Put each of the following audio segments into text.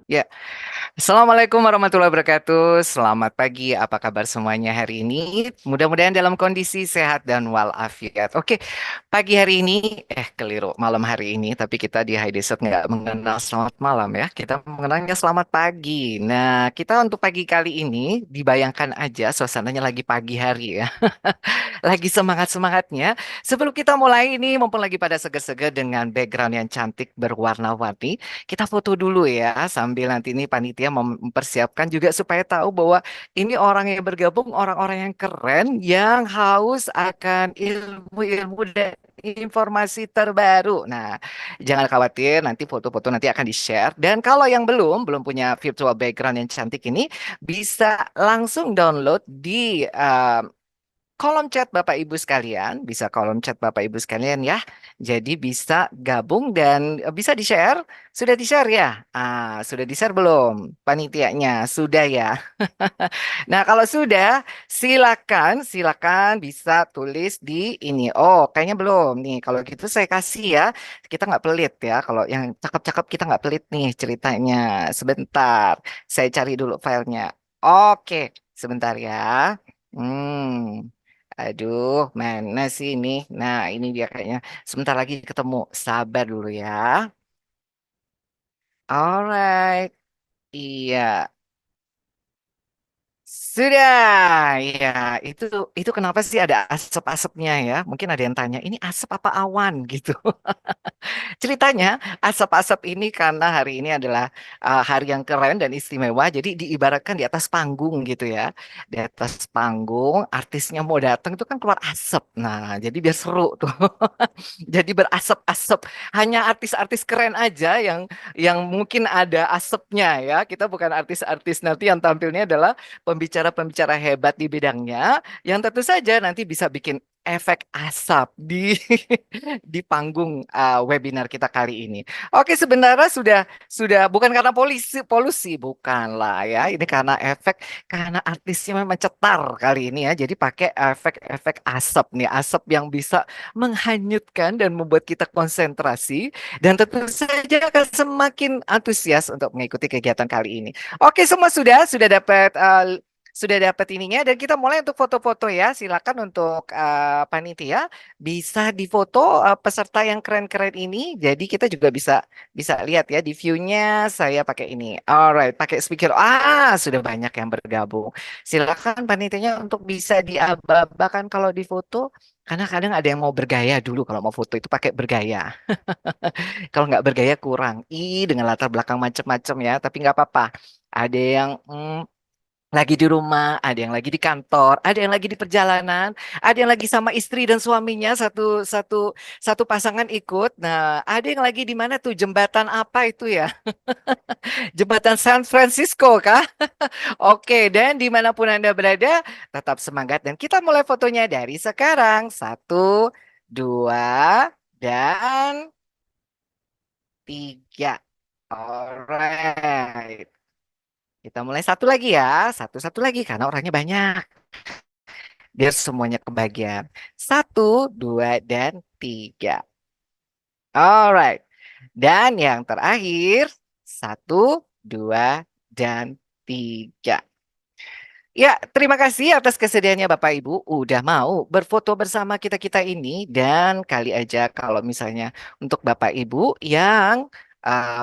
Ya, Assalamualaikum warahmatullahi wabarakatuh. Selamat pagi, apa kabar semuanya hari ini? Mudah-mudahan dalam kondisi sehat dan walafiat. Oke, pagi hari ini, keliru, malam hari ini, tapi kita di High Desert nggak mengenal selamat malam ya. Kita mengenalnya selamat pagi. Nah, kita untuk pagi kali ini, dibayangkan aja suasananya lagi pagi hari ya. Lagi semangat-semangatnya. Sebelum kita mulai ini, mumpung lagi pada seger-seger dengan background yang cantik berwarna-warni, kita foto dulu ya, sambil nanti ini panitia mempersiapkan juga supaya tahu bahwa ini orang yang bergabung, orang-orang yang keren, yang haus akan ilmu-ilmu dan informasi terbaru. Nah, jangan khawatir, nanti foto-foto nanti akan di-share. Dan kalau yang belum punya virtual background yang cantik ini, bisa langsung download di kolom chat Bapak Ibu sekalian, bisa kolom chat Bapak Ibu sekalian ya. Jadi bisa gabung dan bisa di-share. Sudah di-share ya? Sudah di-share belum? Panitianya sudah ya. Nah, kalau sudah, silakan bisa tulis di ini. Oh, kayaknya belum nih. Kalau gitu saya kasih ya. Kita nggak pelit ya. Kalau yang cakep-cakep kita nggak pelit nih ceritanya. Sebentar, saya cari dulu filenya. Oke, sebentar ya. Hmm. Aduh, mana sih ini? Nah, ini dia kayaknya. Sebentar lagi ketemu. Sabar dulu ya. Alright. Iya. Sudah, ya itu kenapa sih ada asap-asapnya ya? Mungkin ada yang tanya, ini asap apa awan gitu? Ceritanya, asap-asap ini karena hari ini adalah hari yang keren dan istimewa, jadi diibaratkan di atas panggung gitu ya. Di atas panggung, artisnya mau datang itu kan keluar asap. Nah, jadi biar seru tuh. Jadi berasap-asap. Hanya artis-artis keren aja yang mungkin ada asapnya ya. Kita bukan artis-artis nanti yang tampilnya adalah pembicara-pembicara hebat di bidangnya, yang tentu saja nanti bisa bikin efek asap di di panggung webinar kita kali ini. Oke, sebenarnya sudah bukan karena polusi bukan lah ya. Ini karena efek karena artisnya memang cetar kali ini ya. Jadi pakai efek-efek asap nih, asap yang bisa menghanyutkan dan membuat kita konsentrasi dan tentu saja akan semakin antusias untuk mengikuti kegiatan kali ini. Oke, semua sudah dapat ininya dan kita mulai untuk foto-foto ya. Silakan untuk panitia bisa difoto peserta yang keren-keren ini. Jadi kita juga bisa bisa lihat ya di view-nya saya pakai ini. Alright, pakai speaker. Sudah banyak yang bergabung. Silakan panitianya untuk bisa diabaikan kalau di foto karena kadang ada yang mau bergaya dulu kalau mau foto itu pakai bergaya. Kalau nggak bergaya kurang. Dengan latar belakang macam-macam ya, tapi nggak apa-apa. Ada yang lagi di rumah, ada yang lagi di kantor, ada yang lagi di perjalanan, ada yang lagi sama istri dan suaminya satu satu satu pasangan ikut. Nah, ada yang lagi di mana tuh jembatan apa itu ya? Jembatan San Francisco kah? Oke, dan dimanapun Anda berada, tetap semangat dan kita mulai fotonya dari sekarang. Satu, dua, dan tiga. Alright. Kita mulai satu lagi ya. Satu-satu lagi karena orangnya banyak. Biar semuanya kebagian. Satu, dua, dan tiga. Alright. Dan yang terakhir, satu, dua, dan tiga. Ya, terima kasih atas kesediaannya Bapak Ibu udah mau berfoto bersama kita-kita ini dan kali aja kalau misalnya untuk Bapak Ibu yang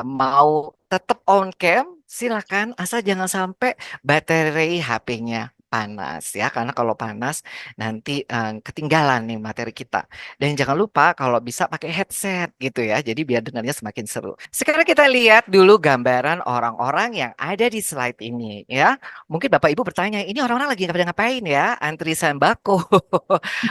mau tetap on cam, silakan asal jangan sampai baterai HP-nya panas ya karena kalau panas nanti ketinggalan nih materi kita. Dan jangan lupa kalau bisa pakai headset gitu ya. Jadi biar dengarnya semakin seru. Sekarang kita lihat dulu gambaran orang-orang yang ada di slide ini ya. Mungkin Bapak Ibu bertanya, ini orang-orang lagi pada ngapain ya? Antri sembako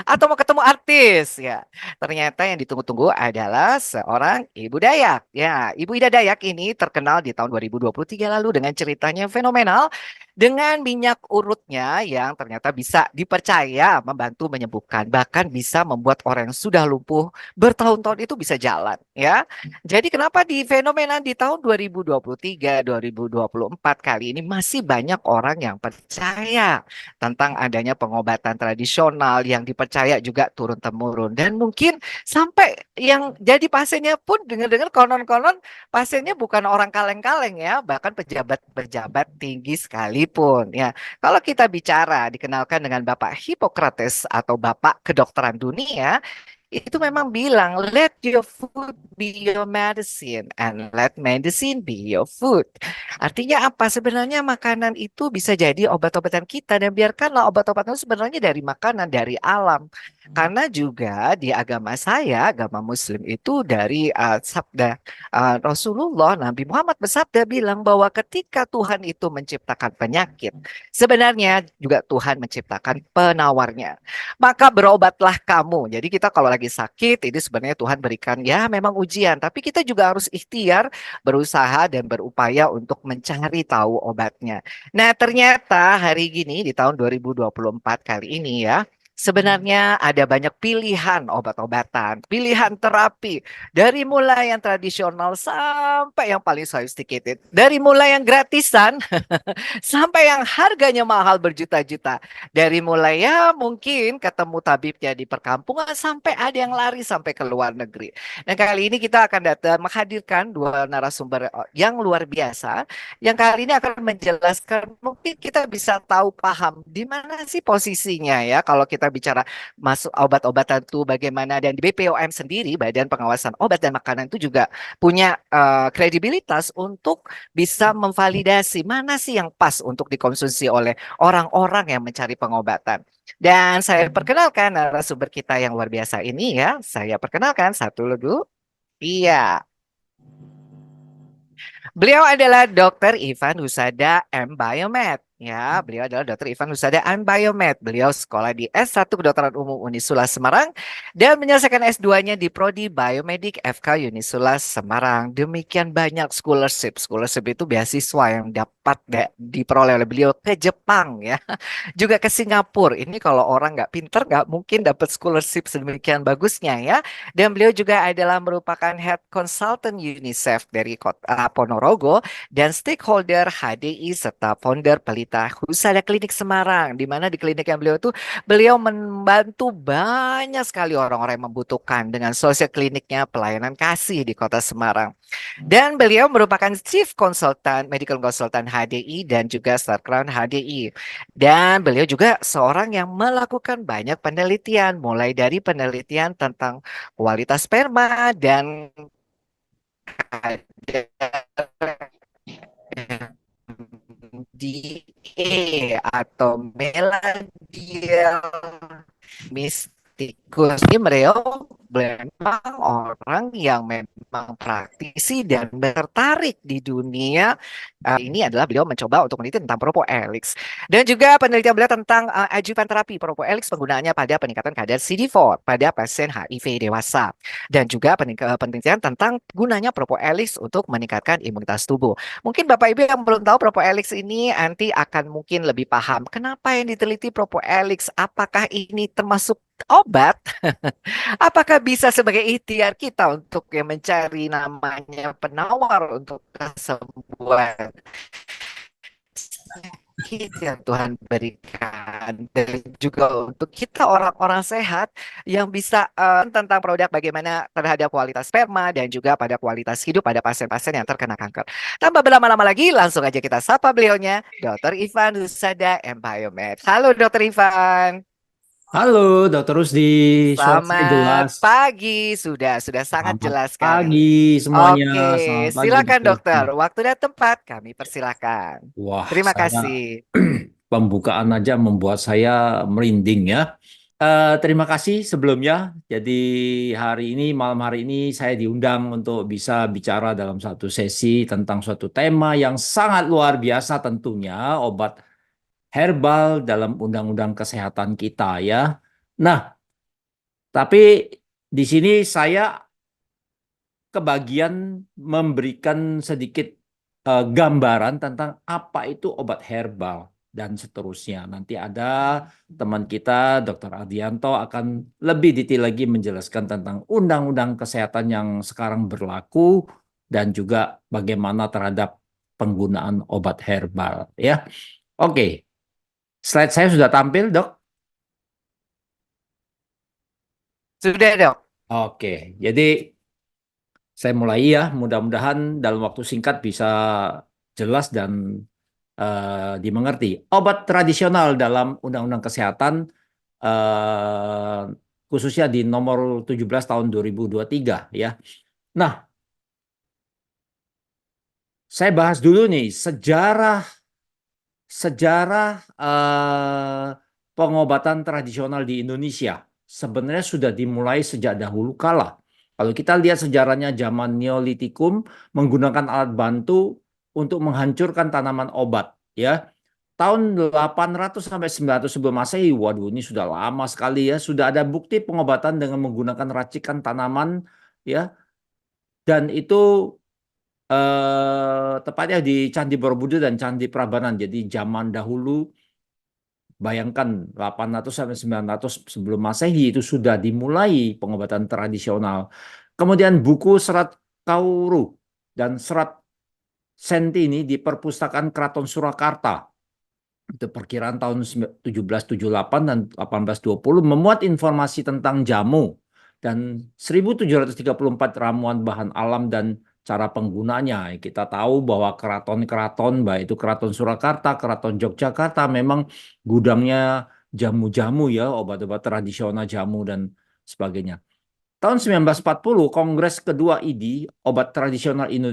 atau mau ketemu artis ya? Ternyata yang ditunggu-tunggu adalah seorang Ibu Dayak. Ya, Ibu Ida Dayak ini terkenal di tahun 2023 lalu dengan ceritanya fenomenal dengan minyak urutnya yang ternyata bisa dipercaya membantu menyembuhkan, bahkan bisa membuat orang yang sudah lumpuh bertahun-tahun itu bisa jalan, ya. Jadi kenapa di fenomena di tahun 2023, 2024 kali ini masih banyak orang yang percaya tentang adanya pengobatan tradisional yang dipercaya juga turun-temurun, dan mungkin sampai yang jadi pasiennya pun dengar-dengar konon-konon pasiennya bukan orang kaleng-kaleng, ya, bahkan pejabat-pejabat tinggi sekalipun, ya. Kalau kita bicara dikenalkan dengan Bapak Hippocrates atau Bapak kedokteran dunia, itu memang bilang let your food be your medicine and let medicine be your food. Artinya apa? Sebenarnya makanan itu bisa jadi obat-obatan kita, dan biarkanlah obat-obatan itu sebenarnya dari makanan, dari alam. Karena juga di agama saya, agama Muslim itu dari sabda Rasulullah, Nabi Muhammad bersabda bilang bahwa ketika Tuhan itu menciptakan penyakit, sebenarnya juga Tuhan menciptakan penawarnya. Maka berobatlah kamu. Jadi kita kalau lagi sakit, ini sebenarnya Tuhan berikan ya memang ujian, tapi kita juga harus ikhtiar, berusaha dan berupaya untuk mencari tahu obatnya. Nah, ternyata hari gini di tahun 2024 kali ini, ya, sebenarnya ada banyak pilihan obat-obatan, pilihan terapi, dari mulai yang tradisional sampai yang paling sophisticated, dari mulai yang gratisan sampai yang harganya mahal berjuta-juta. Dari mulai ya mungkin ketemu tabibnya di perkampungan sampai ada yang lari sampai ke luar negeri. Dan kali ini kita akan datang menghadirkan dua narasumber yang luar biasa, yang kali ini akan menjelaskan, mungkin kita bisa tahu paham di mana sih posisinya, ya, kalau kita bicara masuk obat-obatan itu bagaimana. Dan di BPOM sendiri, Badan Pengawasan Obat dan Makanan, itu juga punya kredibilitas untuk bisa memvalidasi mana sih yang pas untuk dikonsumsi oleh orang-orang yang mencari pengobatan. Dan saya perkenalkan narasumber kita yang luar biasa ini, ya. Saya perkenalkan satu dulu. Iya, beliau adalah Dr. Ivan Husada M. Biomed. Ya, beliau adalah Dr. Ivan Husada M. Biomed. Beliau sekolah di S1 Kedokteran Umum Unisula Semarang dan menyelesaikan S2-nya di Prodi Biomedik FK Unisula Semarang. Demikian banyak scholarship. Scholarship itu beasiswa yang dapat diperoleh oleh beliau ke Jepang, ya, juga ke Singapura. Ini kalau orang nggak pinter nggak mungkin dapat scholarship sedemikian bagusnya, ya. Dan beliau juga adalah merupakan head consultant UNICEF dari kota Ponorogo dan stakeholder HDI serta founder Pelita Husada Klinik Semarang. Di mana di klinik yang beliau itu beliau membantu banyak sekali orang-orang yang membutuhkan dengan sosial kliniknya pelayanan kasih di kota Semarang. Dan beliau merupakan Chief Consultant, Medical Consultant HDI dan juga Star Crown HDI. Dan beliau juga seorang yang melakukan banyak penelitian, mulai dari penelitian tentang kualitas sperma dan kadar DE atau meladiel mistikus. Ini beliau memang orang yang memang praktisi dan tertarik di dunia. Ini adalah beliau mencoba untuk meneliti tentang Propoelix. Dan juga penelitian beliau tentang adjuvan terapi Propoelix, penggunaannya pada peningkatan kadar CD4 pada pasien HIV dewasa. Dan juga penelitian tentang gunanya Propoelix untuk meningkatkan imunitas tubuh. Mungkin Bapak Ibu yang belum tahu Propoelix ini nanti akan mungkin lebih paham kenapa yang diteliti Propoelix, apakah ini termasuk obat, apakah bisa sebagai ikhtiar kita untuk yang mencari namanya penawar untuk kesembuhan sakit yang Tuhan berikan, dan juga untuk kita orang-orang sehat yang bisa tentang produk bagaimana terhadap kualitas sperma dan juga pada kualitas hidup pada pasien-pasien yang terkena kanker. Tanpa berlama-lama lagi, langsung aja kita sapa beliaunya, Dr. Ivan Husada M. Biomed. Halo Dr. Ivan. Halo, Dokter Rusdi. Suara saya Selamat jelas. pagi. Sudah sangat Selamat jelas sekali. pagi semuanya. Oke, Selamat pagi, silakan Dokter Rusdi. dokter. Waktu dan tempat kami persilakan. Wah, Terima saya kasih. pembukaan aja membuat saya merinding ya. Terima kasih sebelumnya. Jadi malam hari ini saya diundang untuk bisa bicara dalam satu sesi tentang suatu tema yang sangat luar biasa tentunya, obat herbal dalam undang-undang kesehatan kita ya. Nah, tapi di sini saya kebagian memberikan sedikit gambaran tentang apa itu obat herbal dan seterusnya. Nanti ada teman kita, Dr. Adianto, akan lebih detail lagi menjelaskan tentang undang-undang kesehatan yang sekarang berlaku dan juga bagaimana terhadap penggunaan obat herbal. Ya, oke. Slide saya sudah tampil, Dok. Sudah, Dok. Oke, jadi saya mulai ya. Mudah-mudahan dalam waktu singkat bisa jelas dan dimengerti. Obat tradisional dalam Undang-Undang Kesehatan eh, khususnya di nomor 17 tahun 2023 ya. Nah, saya bahas dulu nih sejarah sejarah pengobatan tradisional di Indonesia. Sebenarnya sudah dimulai sejak dahulu kala. Kalau kita lihat sejarahnya zaman Neolitikum menggunakan alat bantu untuk menghancurkan tanaman obat ya. Tahun 800 sampai 900 sebelum Masehi, waduh ini sudah lama sekali ya, sudah ada bukti pengobatan dengan menggunakan racikan tanaman ya, dan itu tepatnya di Candi Borobudur dan Candi Prambanan. Jadi zaman dahulu, bayangkan 800 sampai 900 sebelum Masehi itu sudah dimulai pengobatan tradisional. Kemudian buku Serat Kauru dan Serat Sentini di Perpustakaan Keraton Surakarta itu perkiraan tahun 1778 dan 1820 memuat informasi tentang jamu dan 1734 ramuan bahan alam dan cara penggunaannya. Kita tahu bahwa keraton-keraton, baik itu Keraton Surakarta, Keraton Yogyakarta, memang gudangnya jamu-jamu ya, obat-obat tradisional jamu dan sebagainya. Tahun 1940, Kongres kedua ID,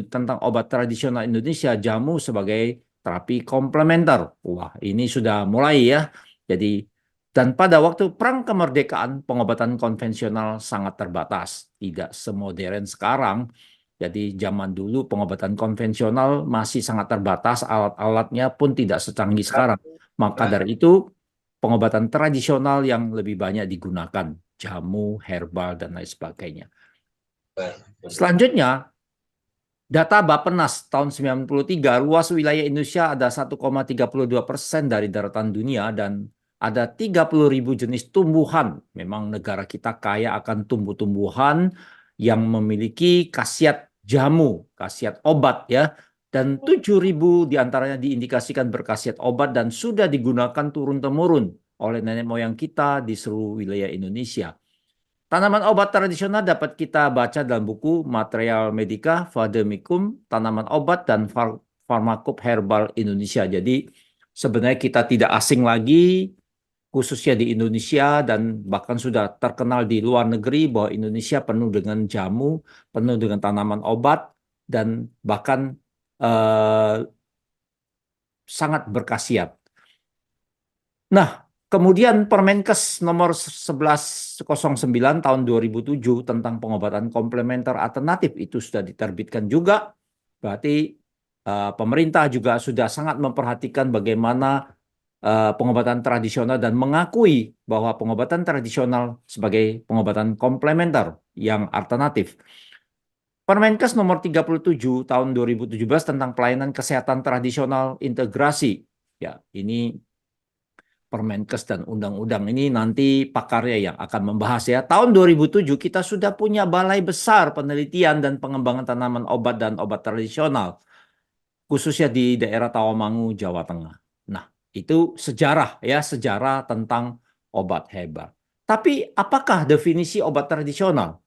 tentang obat tradisional Indonesia, jamu sebagai terapi komplementer. Wah, ini sudah mulai ya. Jadi, dan pada waktu Perang Kemerdekaan, pengobatan konvensional sangat terbatas, tidak semodern sekarang. Jadi, zaman dulu pengobatan konvensional masih sangat terbatas, alat-alatnya pun tidak secanggih sekarang. Maka dari itu, pengobatan tradisional yang lebih banyak digunakan, jamu, herbal, dan lain sebagainya. Selanjutnya, data Bappenas tahun 93, luas wilayah Indonesia ada 1,32% dari daratan dunia dan ada 30.000 jenis tumbuhan. Memang negara kita kaya akan tumbuh-tumbuhan yang memiliki khasiat jamu, khasiat obat ya. Dan 7.000 diantaranya diindikasikan berkhasiat obat dan sudah digunakan turun-temurun oleh nenek moyang kita di seluruh wilayah Indonesia. Tanaman obat tradisional dapat kita baca dalam buku Material Medica, Vademecum, Tanaman Obat dan Farmakup Herbal Indonesia. Jadi sebenarnya kita tidak asing lagi, khususnya di Indonesia dan bahkan sudah terkenal di luar negeri bahwa Indonesia penuh dengan jamu, penuh dengan tanaman obat, dan bahkan sangat berkhasiat. Nah, kemudian Permenkes nomor 1109 tahun 2007 tentang pengobatan komplementer alternatif itu sudah diterbitkan juga. Berarti pemerintah juga sudah sangat memperhatikan bagaimana pengobatan tradisional dan mengakui bahwa pengobatan tradisional sebagai pengobatan komplementer yang alternatif. Permenkes nomor 37 tahun 2017 tentang pelayanan kesehatan tradisional integrasi. Ya, ini Permenkes dan undang-undang ini nanti pakarnya yang akan membahas ya. Tahun 2007 kita sudah punya Balai Besar Penelitian dan Pengembangan Tanaman Obat dan Obat Tradisional, khususnya di daerah Tawamangu, Jawa Tengah. Nah, itu sejarah ya, sejarah tentang obat herbal. Tapi apakah definisi obat tradisional?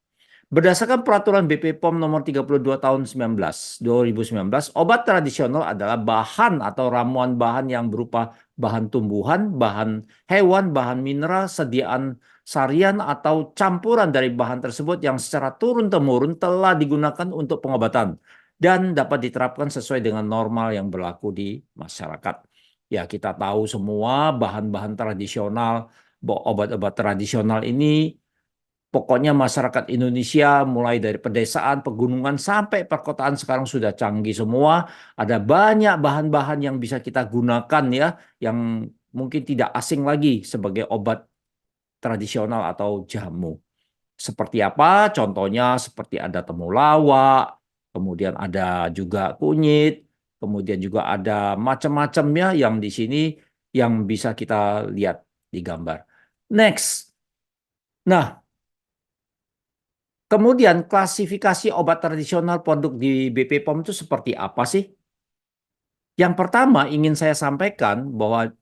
Berdasarkan peraturan BP POM nomor 32 tahun 2019, obat tradisional adalah bahan atau ramuan bahan yang berupa bahan tumbuhan, bahan hewan, bahan mineral, sediaan sarian atau campuran dari bahan tersebut yang secara turun-temurun telah digunakan untuk pengobatan dan dapat diterapkan sesuai dengan normal yang berlaku di masyarakat. Ya, kita tahu semua bahan-bahan tradisional, obat-obat tradisional ini pokoknya masyarakat Indonesia mulai dari pedesaan, pegunungan sampai perkotaan sekarang sudah canggih semua. Ada banyak bahan-bahan yang bisa kita gunakan ya, yang mungkin tidak asing lagi sebagai obat tradisional atau jamu. Seperti apa? Contohnya seperti ada temulawak, kemudian ada juga kunyit, kemudian juga ada macam-macamnya yang di sini yang bisa kita lihat di gambar. Next. Nah, kemudian klasifikasi obat tradisional produk di BP POM itu seperti apa sih? Yang pertama ingin saya sampaikan bahwa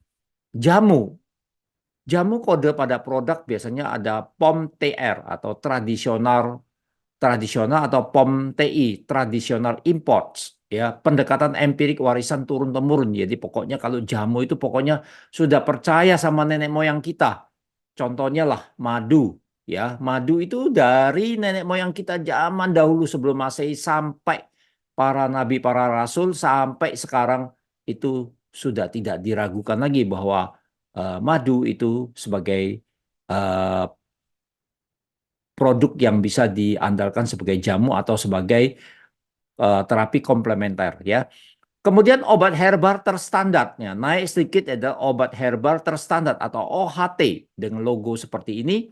jamu. Jamu kode pada produk biasanya ada POM TR atau tradisional tradisional atau POM TI, traditional imports, ya, pendekatan empirik warisan turun temurun. Jadi pokoknya kalau jamu itu pokoknya sudah percaya sama nenek moyang kita. Contohnya lah madu, ya. Madu itu dari nenek moyang kita zaman dahulu sebelum Masehi sampai para nabi, para rasul sampai sekarang itu sudah tidak diragukan lagi bahwa madu itu sebagai eh, produk yang bisa diandalkan sebagai jamu atau sebagai terapi komplementer, ya. Kemudian obat herbal terstandarnya naik sedikit adalah obat herbal terstandar atau OHT dengan logo seperti ini.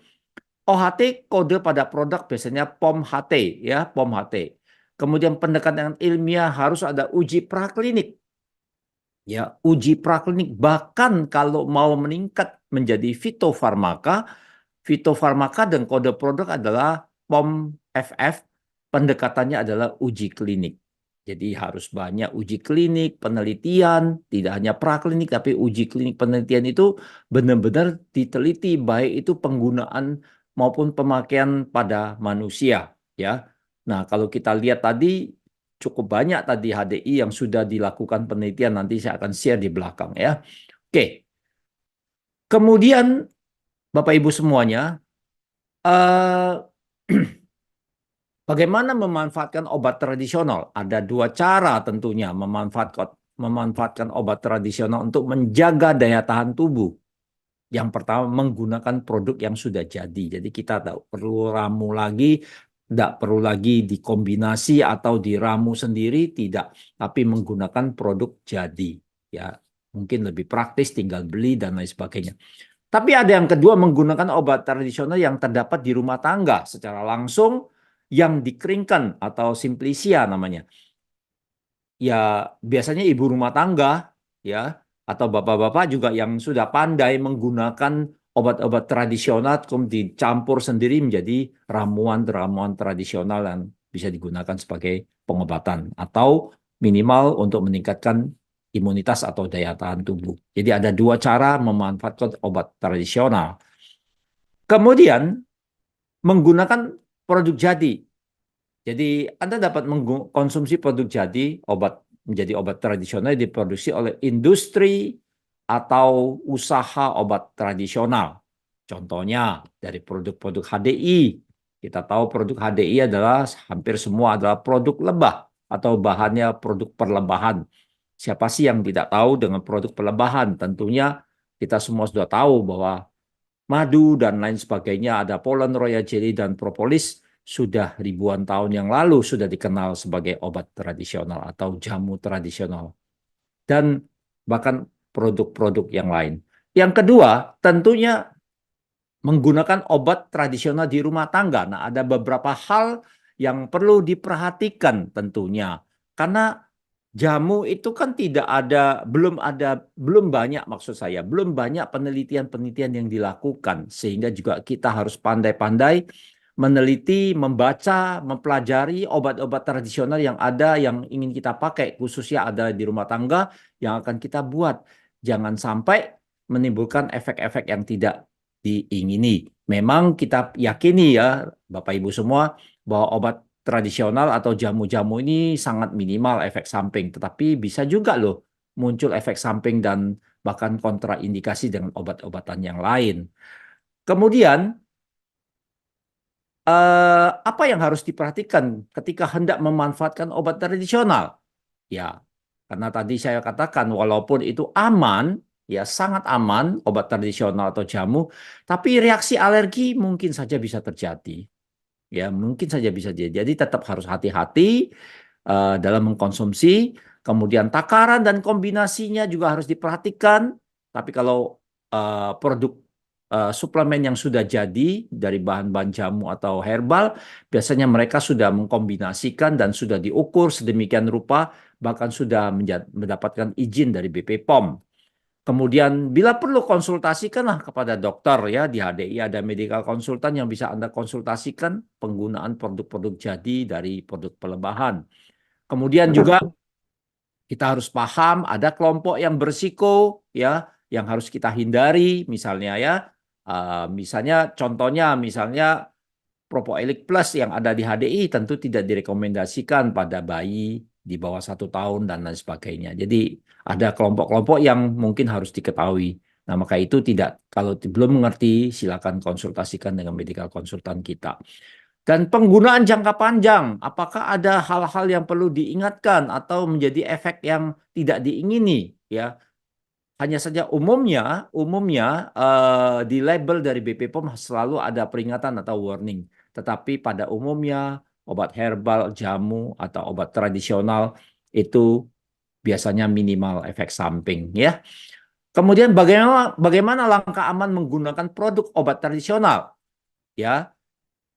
OHT kode pada produk biasanya POM HT, ya, POM HT. Kemudian pendekatan ilmiah harus ada uji praklinik, ya, uji praklinik. Bahkan kalau mau meningkat menjadi fitofarmaka, fitofarmaka dan kode produk adalah POM FF, pendekatannya adalah uji klinik. Jadi harus banyak uji klinik, penelitian, tidak hanya praklinik, tapi uji klinik penelitian itu benar-benar diteliti, baik itu penggunaan maupun pemakaian pada manusia. Ya, nah kalau kita lihat tadi cukup banyak tadi HDI yang sudah dilakukan penelitian, nanti saya akan share di belakang ya. Oke, kemudian Bapak Ibu semuanya, eh, bagaimana memanfaatkan obat tradisional? Ada dua cara tentunya memanfaatkan obat tradisional untuk menjaga daya tahan tubuh. Yang pertama menggunakan produk yang sudah jadi. Jadi kita tidak perlu ramu lagi, tidak perlu lagi dikombinasi atau diramu sendiri, tidak. Tapi menggunakan produk jadi. Ya, mungkin lebih praktis, tinggal beli dan lain sebagainya. Tapi ada yang kedua, menggunakan obat tradisional yang terdapat di rumah tangga secara langsung, yang dikeringkan atau simplicia namanya. Ya, biasanya ibu rumah tangga, ya, atau bapak-bapak juga yang sudah pandai menggunakan obat-obat tradisional kemudian dicampur sendiri menjadi ramuan-ramuan tradisional yang bisa digunakan sebagai pengobatan atau minimal untuk meningkatkan imunitas atau daya tahan tubuh. Jadi ada dua cara memanfaatkan obat tradisional. Kemudian menggunakan produk jadi. Jadi Anda dapat mengkonsumsi produk jadi obat menjadi obat tradisional yang diproduksi oleh industri atau usaha obat tradisional. Contohnya dari produk-produk HDI. Kita tahu produk HDI adalah hampir semua adalah produk lebah atau bahannya produk perlebahan. Siapa sih yang tidak tahu dengan produk perlebahan? Tentunya kita semua sudah tahu bahwa madu dan lain sebagainya, ada polen royal jelly dan propolis, sudah ribuan tahun yang lalu sudah dikenal sebagai obat tradisional atau jamu tradisional. Dan bahkan produk-produk yang lain. Yang kedua, tentunya menggunakan obat tradisional di rumah tangga. Nah, ada beberapa hal yang perlu diperhatikan tentunya. Karena jamu itu kan belum banyak maksud saya, belum banyak penelitian-penelitian yang dilakukan. Sehingga juga kita harus pandai-pandai meneliti, membaca, mempelajari obat-obat tradisional yang ada, yang ingin kita pakai, khususnya ada di rumah tangga, yang akan kita buat. Jangan sampai menimbulkan efek-efek yang tidak diingini. Memang kita yakini ya, Bapak Ibu semua, bahwa obat tradisional atau jamu-jamu ini sangat minimal efek samping, tetapi bisa juga loh muncul efek samping dan bahkan kontraindikasi dengan obat-obatan yang lain. Kemudian, apa yang harus diperhatikan ketika hendak memanfaatkan obat tradisional? Ya, karena tadi saya katakan walaupun itu aman, ya sangat aman obat tradisional atau jamu, tapi reaksi alergi mungkin saja bisa terjadi. Ya, mungkin saja bisa jadi. Jadi tetap harus hati-hati dalam mengkonsumsi. Kemudian takaran dan kombinasinya juga harus diperhatikan. Tapi kalau produk suplemen yang sudah jadi dari bahan-bahan jamu atau herbal, biasanya mereka sudah mengkombinasikan dan sudah diukur sedemikian rupa bahkan sudah mendapatkan izin dari BP POM. Kemudian bila perlu konsultasikanlah kepada dokter ya, di HDI ada medical konsultan yang bisa Anda konsultasikan penggunaan produk-produk jadi dari produk pelebahan. Kemudian juga kita harus paham ada kelompok yang berisiko ya yang harus kita hindari, misalnya ya misalnya contohnya misalnya Propoelik Plus yang ada di HDI tentu tidak direkomendasikan pada bayi di bawah 1 tahun dan lain sebagainya. Jadi ada kelompok-kelompok yang mungkin harus diketahui. Nah, maka itu tidak, kalau belum mengerti, silakan konsultasikan dengan medical konsultan kita. Dan penggunaan jangka panjang, apakah ada hal-hal yang perlu diingatkan atau menjadi efek yang tidak diingini? Ya, hanya saja umumnya di label dari BP POM selalu ada peringatan atau warning. Tetapi pada umumnya obat herbal, jamu atau obat tradisional itu biasanya minimal efek samping ya. Kemudian bagaimana langkah aman menggunakan produk obat tradisional? Ya,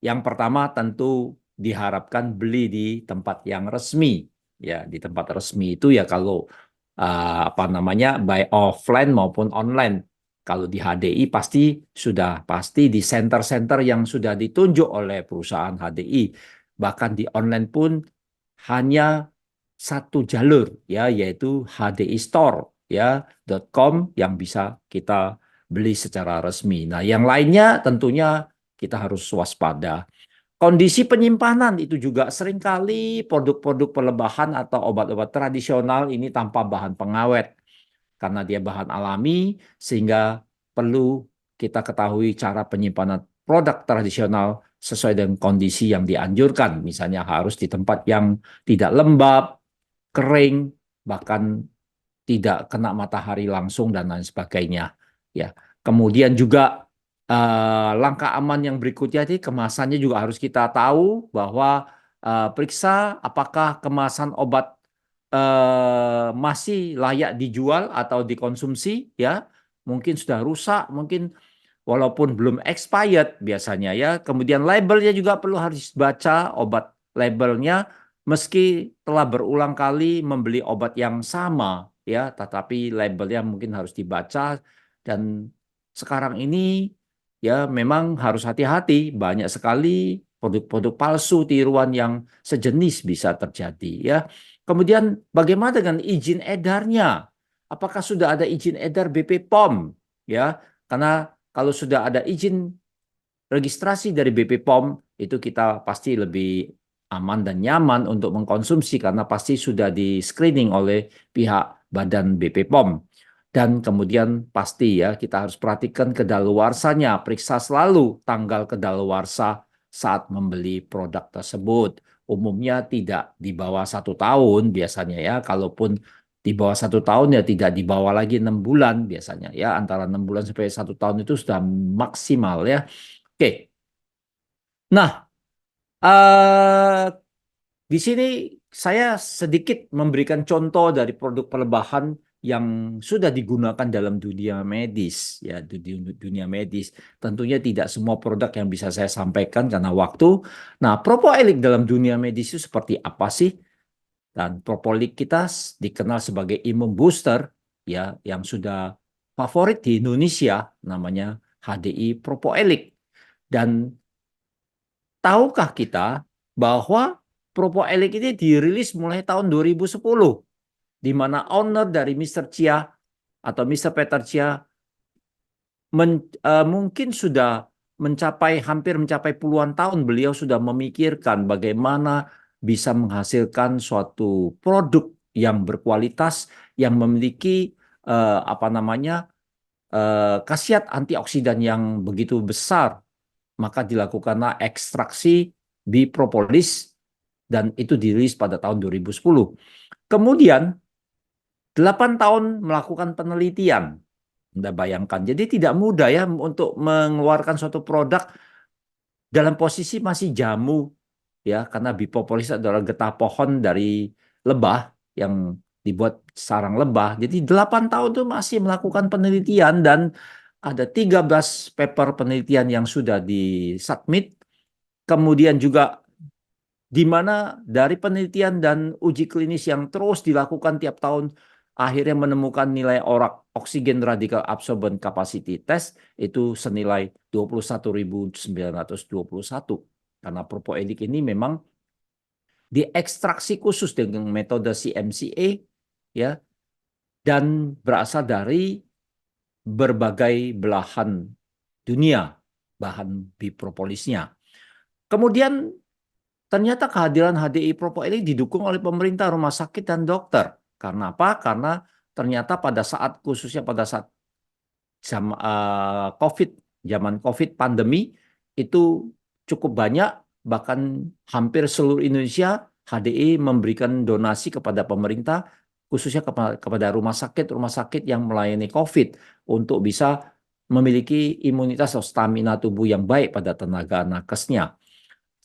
yang pertama tentu diharapkan beli di tempat yang resmi. Ya, di tempat resmi itu ya kalau apa namanya baik offline maupun online. Kalau di HDI pasti di center-center yang sudah ditunjuk oleh perusahaan HDI. Bahkan di online pun hanya satu jalur ya, yaitu HDI Store ya .com yang bisa kita beli secara resmi. Nah, yang lainnya tentunya kita harus waspada. Kondisi penyimpanan itu juga seringkali produk-produk pelebahan atau obat-obat tradisional ini tanpa bahan pengawet karena dia bahan alami sehingga perlu kita ketahui cara penyimpanan produk tradisional sesuai dengan kondisi yang dianjurkan. Misalnya harus di tempat yang tidak lembab, kering, bahkan tidak kena matahari langsung dan lain sebagainya. Ya, kemudian juga langkah aman yang berikutnya ini kemasannya juga harus kita tahu bahwa periksa apakah kemasan obat masih layak dijual atau dikonsumsi ya. Mungkin sudah rusak, mungkin walaupun belum expired biasanya ya. Kemudian labelnya juga perlu harus baca obat labelnya meski telah berulang kali membeli obat yang sama ya, tetapi labelnya mungkin harus dibaca dan sekarang ini ya memang harus hati-hati banyak sekali produk-produk palsu tiruan yang sejenis bisa terjadi ya. Kemudian bagaimana dengan izin edarnya? Apakah sudah ada izin edar BP POM ya? Karena kalau sudah ada izin registrasi dari BP POM, itu kita pasti lebih aman dan nyaman untuk mengkonsumsi karena pasti sudah di screening oleh pihak Badan BP POM. Dan kemudian pasti ya kita harus perhatikan kedaluarsanya, periksa selalu tanggal kedaluarsa saat membeli produk tersebut. Umumnya tidak di bawah 1 tahun biasanya ya, kalaupun di bawah 1 tahun ya tidak di bawah lagi 6 bulan biasanya ya, antara 6 bulan sampai 1 tahun itu sudah maksimal ya. Oke, nah di sini saya sedikit memberikan contoh dari produk pelebahan yang sudah digunakan dalam dunia medis ya, dunia medis. Tentunya tidak semua produk yang bisa saya sampaikan karena waktu. Nah, propoelik dalam dunia medis itu seperti apa sih? Dan propoelik kita dikenal sebagai imun booster ya, yang sudah favorit di Indonesia namanya HDI propoelik. Dan tahukah kita bahwa propoelik ini dirilis mulai tahun 2010, di mana owner dari Mr. Chia atau Mr. Peter Chia mungkin sudah hampir mencapai puluhan tahun beliau sudah memikirkan bagaimana bisa menghasilkan suatu produk yang berkualitas yang memiliki apa namanya khasiat antioksidan yang begitu besar, maka dilakukanlah ekstraksi bipropolis dan itu dirilis pada tahun 2010. Kemudian 8 tahun melakukan penelitian. Anda bayangkan. Jadi tidak mudah ya untuk mengeluarkan suatu produk dalam posisi masih jamu ya, karena bipropolis adalah getah pohon dari lebah yang dibuat sarang lebah. Jadi 8 tahun itu masih melakukan penelitian dan ada 13 paper penelitian yang sudah disubmit. Kemudian juga di mana dari penelitian dan uji klinis yang terus dilakukan tiap tahun, akhirnya menemukan nilai oksigen radikal absorbent capacity test itu senilai 21.921. Karena propoedik ini memang diekstraksi khusus dengan metode CMCA, ya, dan berasal dari berbagai belahan dunia bahan bipropolisnya. Kemudian ternyata kehadiran HDI propoedik didukung oleh pemerintah, rumah sakit, dan dokter. Karena apa? Karena ternyata pada saat, khususnya pada saat COVID, zaman COVID pandemi, itu cukup banyak, bahkan hampir seluruh Indonesia, HDI memberikan donasi kepada pemerintah, khususnya kepada rumah sakit yang melayani COVID, untuk bisa memiliki imunitas atau stamina tubuh yang baik pada tenaga nakesnya.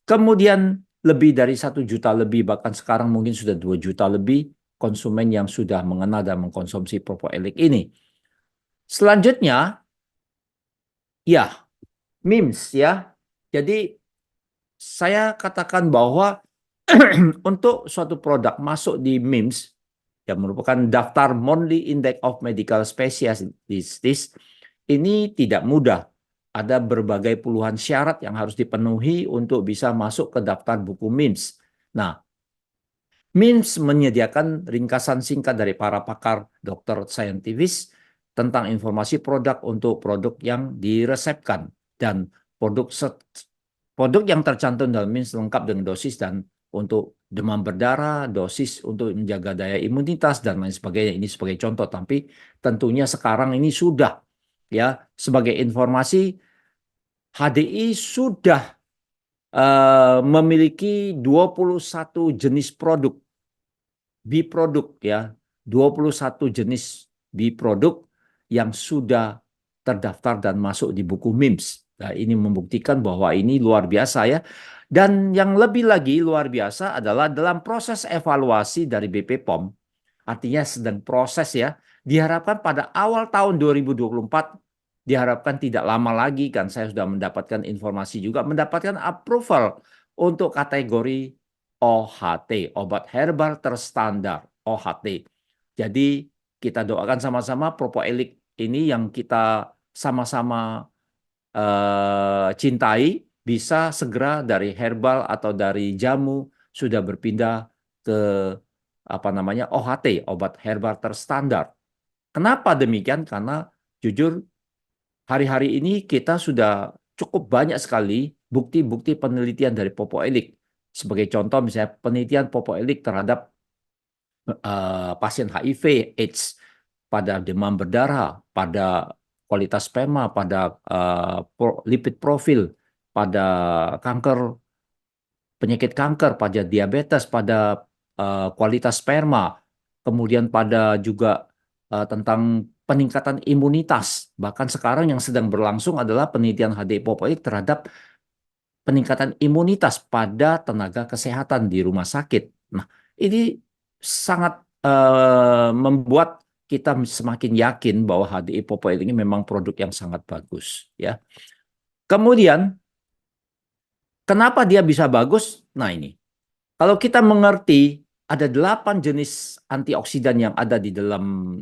Kemudian lebih dari 1 juta lebih, bahkan sekarang mungkin sudah 2 juta lebih konsumen yang sudah mengenal dan mengkonsumsi propoelik ini. Selanjutnya, ya, memes ya. Jadi saya katakan bahwa untuk suatu produk masuk di memes yang merupakan daftar Monthly Index of Medical Specialties, ini tidak mudah. Ada berbagai puluhan syarat yang harus dipenuhi untuk bisa masuk ke daftar buku memes. Nah, memes menyediakan ringkasan singkat dari para pakar dokter saintifis tentang informasi produk untuk produk yang diresepkan, dan produk yang tercantum dalam memes lengkap dengan dosis dan untuk demam berdarah, dosis untuk menjaga daya imunitas, dan lain sebagainya. Ini sebagai contoh, tapi tentunya sekarang ini sudah, ya, sebagai informasi, HDI sudah memiliki 21 jenis produk, biproduk, ya, 21 jenis biproduk yang sudah terdaftar dan masuk di buku memes. Nah, ini membuktikan bahwa ini luar biasa, ya. Dan yang lebih lagi luar biasa adalah dalam proses evaluasi dari BPOM, artinya sedang proses, ya. Diharapkan pada awal tahun 2024, diharapkan tidak lama lagi, kan saya sudah mendapatkan informasi juga, mendapatkan approval untuk kategori OHT, obat herbal terstandar, OHT. Jadi kita doakan sama-sama propoelik ini yang kita sama-sama cintai bisa segera dari herbal atau dari jamu sudah berpindah ke OHT, obat herbal terstandar. Kenapa demikian? Karena jujur hari-hari ini kita sudah cukup banyak sekali bukti-bukti penelitian dari propoelik. Sebagai contoh misalnya penelitian propoelik terhadap pasien HIV, AIDS, pada demam berdarah, pada kualitas sperma, pada lipid profil, pada kanker, penyakit kanker, pada diabetes, pada kualitas sperma, kemudian pada juga tentang peningkatan imunitas. Bahkan sekarang yang sedang berlangsung adalah penelitian HDI propoelik terhadap peningkatan imunitas pada tenaga kesehatan di rumah sakit. Nah, ini sangat membuat kita semakin yakin bahwa HDI propoelik ini memang produk yang sangat bagus, ya. Kemudian kenapa dia bisa bagus? Nah, ini kalau kita mengerti ada 8 jenis antioksidan yang ada di dalam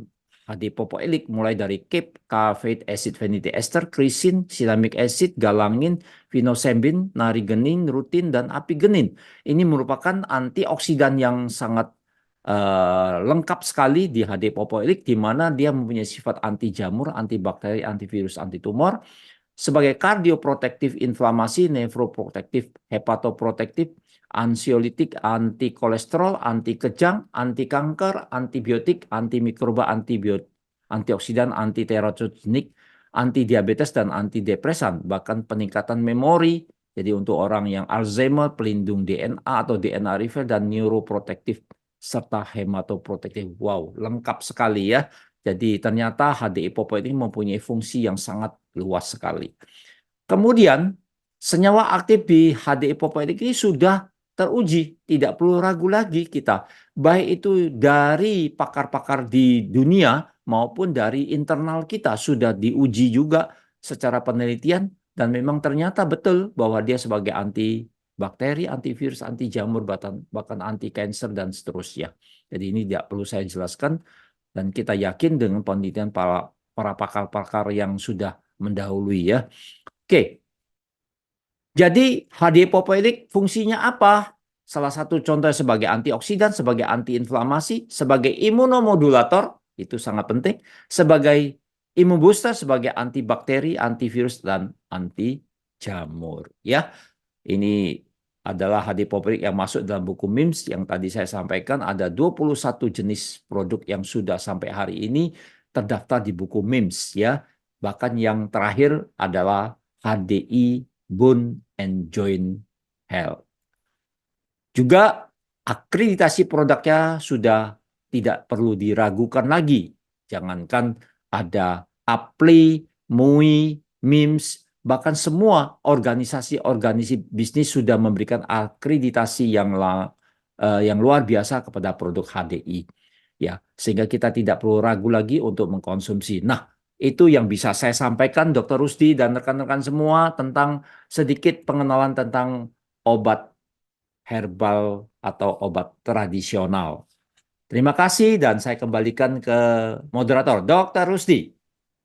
HDI propoelik, mulai dari CAP, caffeine acid vanity ester, krisin, silamic acid, galangin, vinosembin, narigenin, rutin, dan apigenin. Ini merupakan antioksidan yang sangat lengkap sekali di HDI propoelik, di mana dia mempunyai sifat anti jamur, antibakteri, antivirus, antitumor, sebagai kardioprotektif inflamasi, nefroprotektif, hepatoprotektif, ansiolitik, anti kolesterol, anti kejang, anti kanker, antibiotik, antimikroba, antioksidan, anti teratogenik, anti diabetes, dan antidepresan, bahkan peningkatan memori. Jadi untuk orang yang Alzheimer, pelindung DNA atau DNA repair, dan neuroprotektif serta hematoprotektif. Wow, lengkap sekali, ya. Jadi ternyata HDI propoetik ini mempunyai fungsi yang sangat luas sekali. Kemudian senyawa aktif di HDI propoetik ini sudah teruji, tidak perlu ragu lagi kita. Baik itu dari pakar-pakar di dunia maupun dari internal kita sudah diuji juga secara penelitian, dan memang ternyata betul bahwa dia sebagai anti bakteri, antivirus, anti jamur, bahkan anti kanker dan seterusnya. Jadi ini tidak perlu saya jelaskan dan kita yakin dengan penelitian para pakar-pakar yang sudah mendahului ya. Oke, jadi HD-Popelik fungsinya apa? Salah satu contoh sebagai antioksidan, sebagai antiinflamasi, sebagai imunomodulator, itu sangat penting, sebagai imun booster, sebagai antibakteri, antivirus, dan anti jamur. Ya, ini adalah HD-Popelik yang masuk dalam buku MIMS yang tadi saya sampaikan. Ada 21 jenis produk yang sudah sampai hari ini terdaftar di buku MIMS. Ya, bahkan yang terakhir adalah HDI Bone and Joint Health. Juga akreditasi produknya sudah tidak perlu diragukan lagi. Jangankan ada APLI, MUI, MIMS, bahkan semua organisasi-organisasi bisnis sudah memberikan akreditasi yang luar biasa kepada produk HDI. Ya, sehingga kita tidak perlu ragu lagi untuk mengkonsumsi. Nah, itu yang bisa saya sampaikan, Dr. Rusdi dan rekan-rekan semua tentang sedikit pengenalan tentang obat herbal atau obat tradisional. Terima kasih dan saya kembalikan ke moderator, Dr. Rusdi.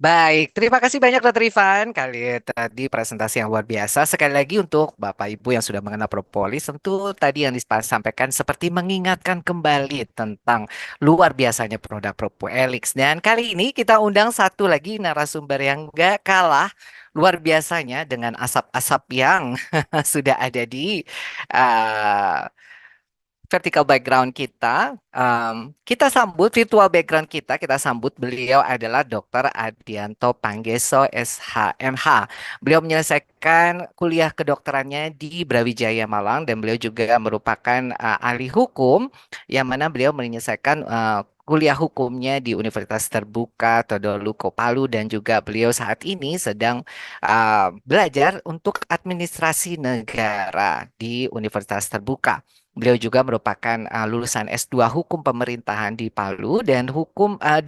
Baik, terima kasih banyak Dr. Ivan. Kali tadi presentasi yang luar biasa. Sekali lagi untuk Bapak Ibu yang sudah mengenal propolis, tentu tadi yang disampaikan seperti mengingatkan kembali tentang luar biasanya produk Propoelix. Dan kali ini kita undang satu lagi narasumber yang gak kalah luar biasanya dengan asap-asap yang sudah ada di uh, vertical background kita, kita sambut virtual background kita sambut beliau adalah Dr. Adianto Panggeso SHMH. Beliau menyelesaikan kuliah kedokterannya di Brawijaya Malang dan beliau juga merupakan ahli hukum yang mana beliau menyelesaikan kuliah hukumnya di Universitas Terbuka Todoluko Palu dan juga beliau saat ini sedang belajar untuk administrasi negara di Universitas Terbuka. Beliau juga merupakan lulusan S2 Hukum Pemerintahan di Palu dan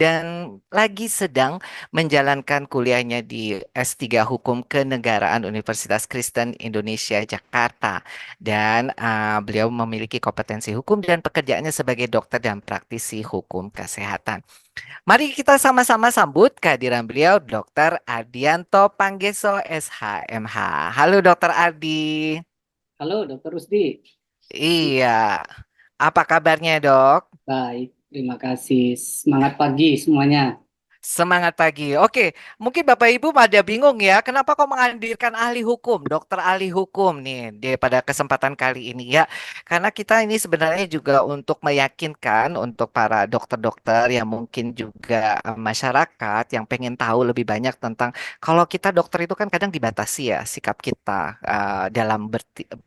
dan lagi sedang menjalankan kuliahnya di S3 Hukum Kenegaraan Universitas Kristen Indonesia Jakarta. Dan beliau memiliki kompetensi hukum dan pekerjaannya sebagai dokter dan praktisi hukum kesehatan. Mari kita sama-sama sambut kehadiran beliau, Dr. Adianto Panggeso SHMH. Halo Dr. Adi. Halo, Dokter Rusdi. Iya. Apa kabarnya, Dok? Baik, terima kasih. Semangat pagi semuanya. Semangat pagi. Oke, mungkin Bapak Ibu pada bingung ya, kenapa kok menghadirkan ahli hukum, dokter ahli hukum nih pada kesempatan kali ini ya. Karena kita ini sebenarnya juga untuk meyakinkan untuk para dokter-dokter yang mungkin juga masyarakat yang pengen tahu lebih banyak tentang kalau kita dokter itu kan kadang dibatasi ya sikap kita dalam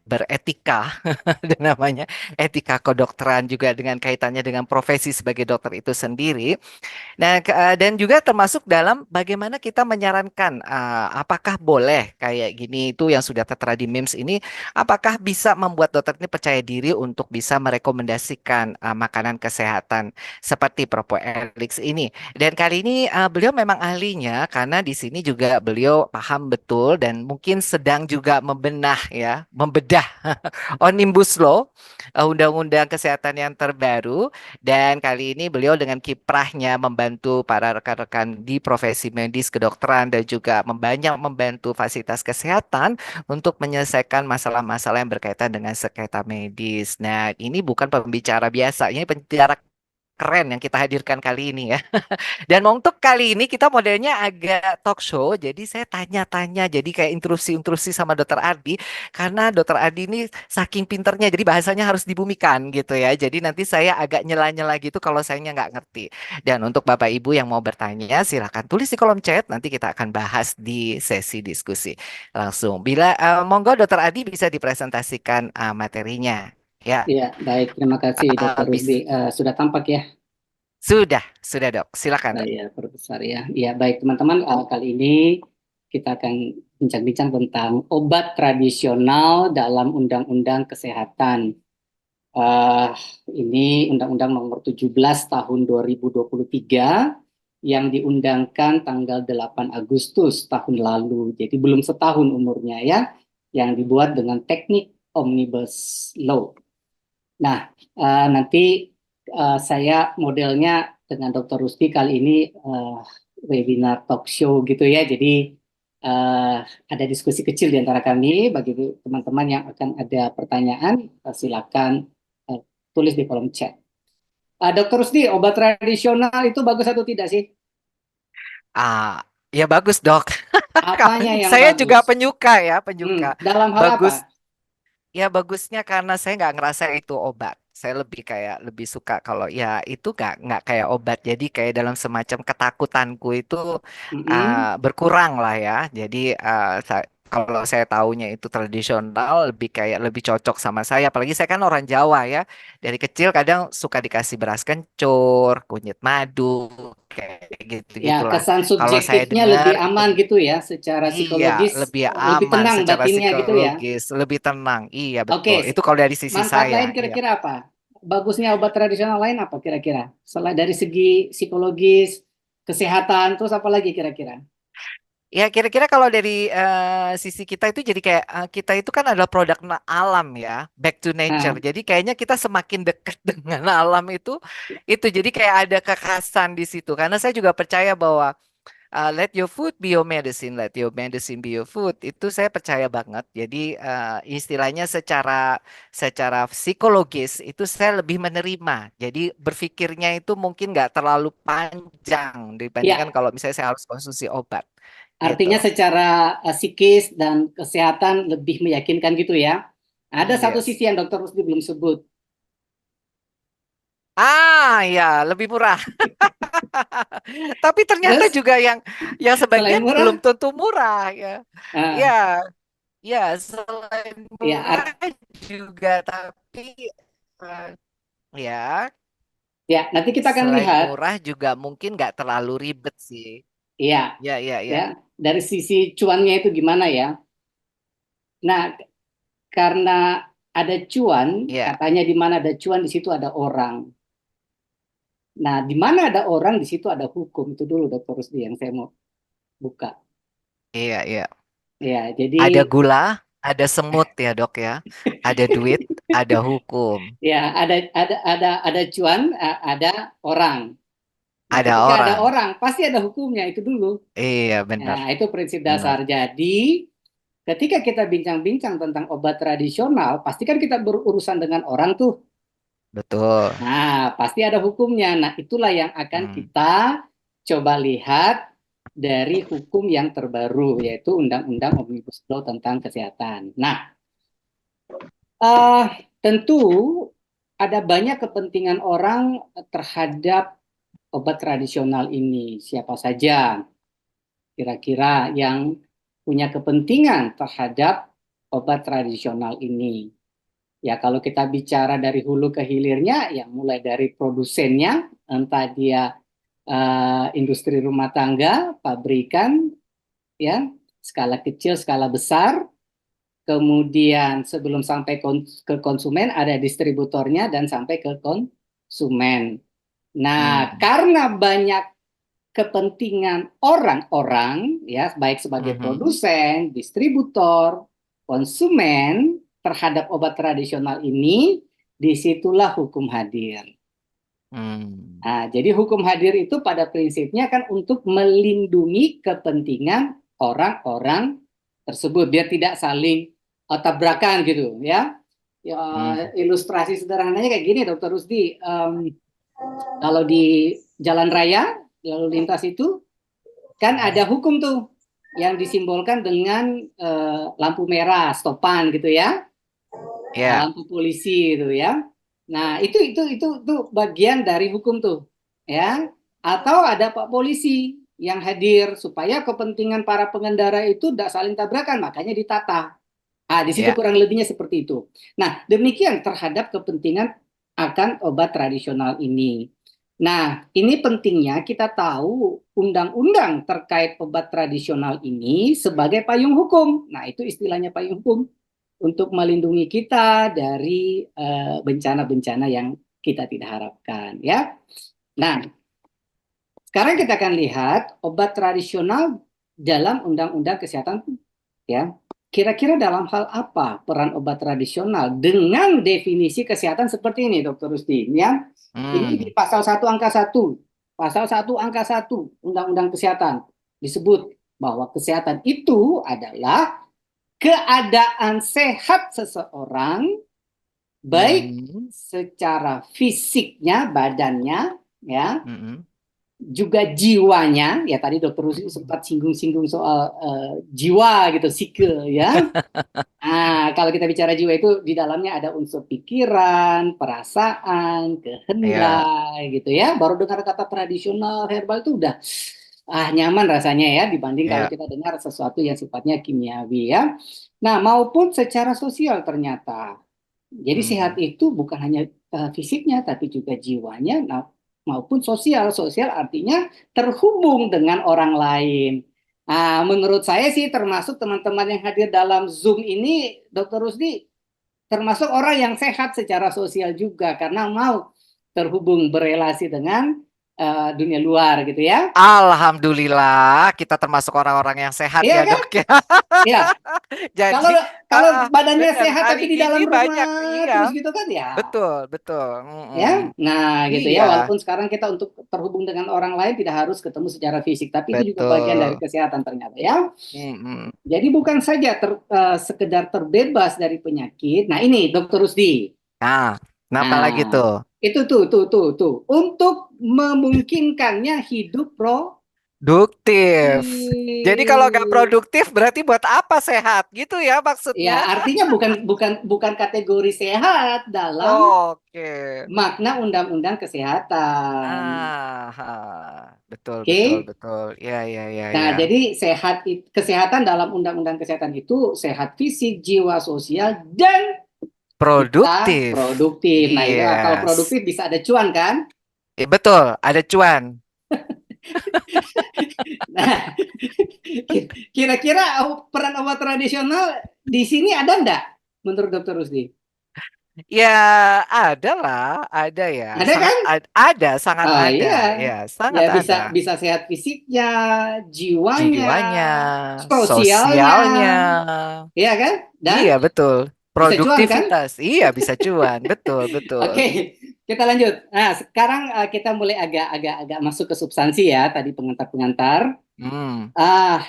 beretika dan namanya etika kedokteran juga dengan kaitannya dengan profesi sebagai dokter itu sendiri. Nah, dan juga termasuk dalam bagaimana kita menyarankan apakah boleh kayak gini itu yang sudah tertera di MIMS ini, apakah bisa membuat dokter ini percaya diri untuk bisa merekomendasikan makanan kesehatan seperti Propoelix ini. Dan kali ini beliau memang ahlinya karena di sini juga beliau paham betul dan mungkin sedang juga membedah Omnibus Law, Undang-Undang Kesehatan yang terbaru. Dan kali ini beliau dengan kiprahnya membantu para rekan-rekan di profesi medis kedokteran dan juga banyak membantu fasilitas kesehatan untuk menyelesaikan masalah-masalah yang berkaitan dengan sengketa medis. Nah, ini bukan pembicara biasa, ini pembicara keren yang kita hadirkan kali ini ya. Dan untuk kali ini kita modelnya agak talk show, jadi saya tanya-tanya, jadi kayak intrusi-intrusi sama Dokter Ardi, karena Dokter Ardi ini saking pinternya, jadi bahasanya harus dibumikan gitu ya. Jadi nanti saya agak nyela-nyela gitu kalau sayanya nggak ngerti. Dan untuk Bapak Ibu yang mau bertanya, silakan tulis di kolom chat, nanti kita akan bahas di sesi diskusi langsung. Monggo Dokter Ardi bisa dipresentasikan materinya. Ya, Ya, baik. Terima kasih, Dokter Rusdi. bis Sudah tampak ya, sudah Dok, silakan Dok. saya Profesor ya. Ya, baik teman-teman. Kali ini kita akan bincang-bincang tentang obat tradisional dalam Undang-Undang Kesehatan. Eh, ini Undang-Undang Nomor 17 Tahun 2023 yang diundangkan tanggal 8 Agustus tahun lalu. Jadi belum setahun umurnya ya, yang dibuat dengan teknik Omnibus Law. Nah, nanti saya modelnya dengan Dr. Rusdi kali ini webinar talk show gitu ya. Jadi ada diskusi kecil di antara kami. Bagi teman-teman yang akan ada pertanyaan, silakan tulis di kolom chat. Dr. Rusdi, obat tradisional itu bagus atau tidak sih? Ah, ya bagus dok. Apanya yang Saya juga bagus? penyuka ya, penyuka. Dalam hal apa? Bagus. Ya bagusnya karena saya nggak ngerasa itu obat. Saya lebih suka kalau ya itu nggak kayak obat. Jadi kayak dalam semacam ketakutanku itu Mm-mm. berkurang lah ya. Jadi kalau saya taunya itu tradisional lebih kayak lebih cocok sama saya. Apalagi saya kan orang Jawa ya. Dari kecil kadang suka dikasih beras kencur, kunyit madu, kayak gitu Ya, gitulah. kesan Kalau saya subjektifnya dengar lebih itu aman gitu ya, secara iya, psikologis lebih lebih aman tenang secara batinnya gitu ya. psikologis, lebih tenang. Iya, Oke, betul. Itu kalau dari sisi manfaat saya. lain Iya. kira-kira apa? Bagusnya obat tradisional lain apa kira-kira? Selain dari segi psikologis, kesehatan, terus apa lagi kira-kira? Ya, kira-kira kalau dari sisi kita itu jadi kayak kita itu kan adalah produk alam ya, back to nature. Nah, Jadi kayaknya kita semakin dekat dengan alam itu jadi kayak ada kekhasan di situ. Karena saya juga percaya bahwa let your food be your medicine, let your medicine be your food. Itu saya percaya banget. Jadi istilahnya secara secara psikologis itu saya lebih menerima. Jadi berpikirnya itu mungkin nggak terlalu panjang dibandingkan ya, kalau misalnya saya harus konsumsi obat gitu. artinya secara psikis dan kesehatan lebih meyakinkan gitu ya. Ada satu Yes. sisi yang dokter Rusdi belum sebut. Ya, lebih murah. Tapi ternyata Terus, juga yang selain sebagian belum murah, tentu murah ya. Ya, eh, ya selain ya, murah juga tapi eh, ya ya, nanti kita akan selain lihat, murah juga mungkin nggak terlalu ribet sih. ya, Ya, ya, ya, ya, dari sisi cuannya itu gimana ya. Nah, karena ada cuan, ya, katanya di mana ada cuan di situ ada orang. Nah, di mana ada orang di situ ada hukum. Itu dulu Dokter Rusdi yang saya mau buka. iya, iya. Ya, jadi Ada gula, ada semut ya dok ya. Ada duit, ada hukum, ya ada cuan, ada orang. Nah, ada ketika ada orang. orang, pasti ada hukumnya itu dulu. Iya benar, Nah, itu prinsip benar. dasar. Jadi, ketika kita bincang-bincang tentang obat tradisional, pasti kan kita berurusan dengan orang tuh. Betul. Nah, pasti ada hukumnya. Nah, itulah yang akan Hmm. kita coba lihat dari hukum yang terbaru, yaitu Undang-Undang Omnibus Law tentang kesehatan. Nah, tentu ada banyak kepentingan orang terhadap obat tradisional ini. Siapa saja kira-kira yang punya kepentingan terhadap obat tradisional ini? Ya, kalau kita bicara dari hulu ke hilirnya, ya mulai dari produsennya, entah dia industri rumah tangga, pabrikan, ya, skala kecil, skala besar, kemudian sebelum sampai ke konsumen ada distributornya dan sampai ke konsumen. Nah, Hmm. karena banyak kepentingan orang-orang, ya, baik sebagai Mhm. produsen, distributor, konsumen terhadap obat tradisional ini, disitulah hukum hadir. Hmm. Nah, jadi hukum hadir itu pada prinsipnya kan untuk melindungi kepentingan orang-orang tersebut biar tidak saling tabrakan gitu ya. Ya, Hmm. ilustrasi sederhananya kayak gini, Dokter Rusdi. Kalau di jalan raya lalu lintas itu kan ada hukum tuh yang disimbolkan dengan lampu merah, stopan gitu ya. Ya. Lampu polisi itu ya. Nah, itu bagian dari hukum tuh, ya. Atau ada Pak polisi yang hadir supaya kepentingan para pengendara itu tidak saling tabrakan, makanya ditata. Ah, di situ Ya. kurang lebihnya seperti itu. Nah, demikian terhadap kepentingan akan obat tradisional ini. Nah, ini pentingnya kita tahu undang-undang terkait obat tradisional ini sebagai payung hukum. Nah, itu istilahnya payung hukum untuk melindungi kita dari bencana-bencana yang kita tidak harapkan, ya. Nah, sekarang kita akan lihat obat tradisional dalam Undang-Undang Kesehatan, ya. kira-kira dalam hal apa peran obat tradisional dengan definisi kesehatan seperti ini, Dokter Rusdi? Ya, ini di Hmm. pasal 1 angka 1, pasal 1 angka 1 Undang-Undang Kesehatan disebut bahwa kesehatan itu adalah keadaan sehat seseorang, baik Hmm. secara fisiknya, badannya, ya, Hmm. juga jiwanya. Ya tadi Dokter Rusdi Hmm. sempat singgung-singgung soal jiwa gitu, psike, ya. Nah, kalau kita bicara jiwa itu di dalamnya ada unsur pikiran, perasaan, Ya, kehendak gitu ya. Baru dengar kata tradisional herbal itu udah nyaman rasanya ya dibanding kalau ya. kita dengar sesuatu yang sifatnya kimiawi ya. Nah, maupun secara sosial ternyata. Jadi sehat Hmm. itu bukan hanya fisiknya tapi juga jiwanya maupun sosial. Sosial artinya terhubung dengan orang lain. Nah, menurut saya sih termasuk teman-teman yang hadir dalam Zoom ini, Dokter Rusdi, termasuk orang yang sehat secara sosial juga karena mau terhubung berelasi dengan dunia luar gitu ya. Alhamdulillah, kita termasuk orang-orang yang sehat Iya ya, kan? Dok ya. Ya, kalau Jadi, kalau badannya benar, sehat hari tapi di ini dalam banyak, rumah iya, terus gitu kan ya. betul, betul. Ya, Mm-mm. nah gitu ya. Iya, Walaupun sekarang kita untuk terhubung dengan orang lain tidak harus ketemu secara fisik, tapi itu juga bagian dari betul. kesehatan ternyata ya. Mm-mm. Jadi bukan saja sekedar terbebas dari penyakit. Nah ini Dokter Rusdi. Nah, kenapa lagi Nah tuh? itu tuh untuk memungkinkannya hidup Produktif. Jadi kalau nggak produktif. produktif berarti buat apa sehat? Gitu ya Ya maksudnya? artinya bukan kategori sehat dalam Oke. makna Undang-Undang Kesehatan. Betul, betul, Oke. betul. Ya, ya, ya, Nah, ya. jadi kesehatan dalam Undang-Undang Kesehatan itu sehat fisik, jiwa, sosial, dan kita Produktif. produktif. Nah, itu kalau Yes. produktif bisa ada cuan kan? Betul, ada cuan. Nah, kira-kira peran obat tradisional di sini ada enggak menurut Dokter Rusdi? Ya, ada lah, ada ya. Ada Sangat kan? ada, sangat Ah ada. iya, Ya, ya sangat bisa ada. bisa sehat fisiknya, jiwanya, Jiwanya, sosialnya, sosialnya. iya kan? Dan Iya, betul. bisa cuan kan? Produktivitas. Iya, bisa cuan. Betul, betul. Oke, kita lanjut. Nah, sekarang kita mulai agak masuk ke substansi ya, tadi pengantar-pengantar. Hmm, Ah,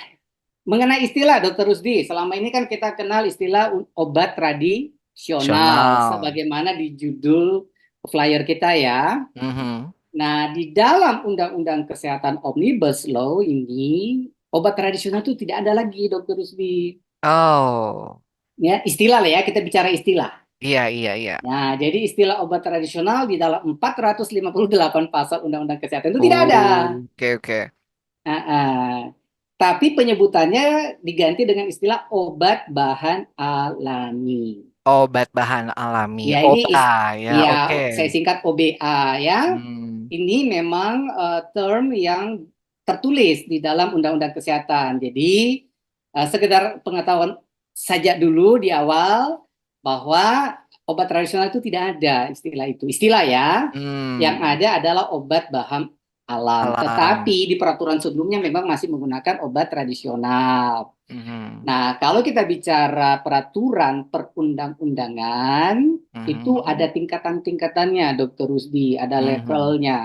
mengenai istilah Dokter Rusdi, selama ini kan kita kenal istilah obat tradisional, Nasional. sebagaimana di judul flyer kita ya. Mhm. Nah, di dalam Undang-Undang Kesehatan Omnibus Law ini, obat tradisional itu tidak ada lagi, Dokter Rusdi. Oh, Ya, istilah lah ya, kita bicara istilah. iya, iya, iya. Nah, jadi istilah obat tradisional di dalam 458 pasal Undang-Undang Kesehatan itu tidak ada. Oke, oke. Ah, ah. Tapi penyebutannya diganti dengan istilah obat bahan alami. Obat bahan alami. Ya, OBA, ya, ya oke. saya singkat OBA ya. Hmm, Ini memang term yang tertulis di dalam Undang-Undang Kesehatan. Jadi sekedar pengetahuan saja dulu di awal bahwa obat tradisional itu tidak ada istilah itu. Istilah ya. Yang hmm, ada adalah obat bahan alam. alam. Tetapi di peraturan sebelumnya memang masih menggunakan obat tradisional. Mhm, Nah, kalau kita bicara peraturan perundang-undangan, itu ada mhm, tingkatan-tingkatannya, Dokter Rusdi, ada mhm, levelnya,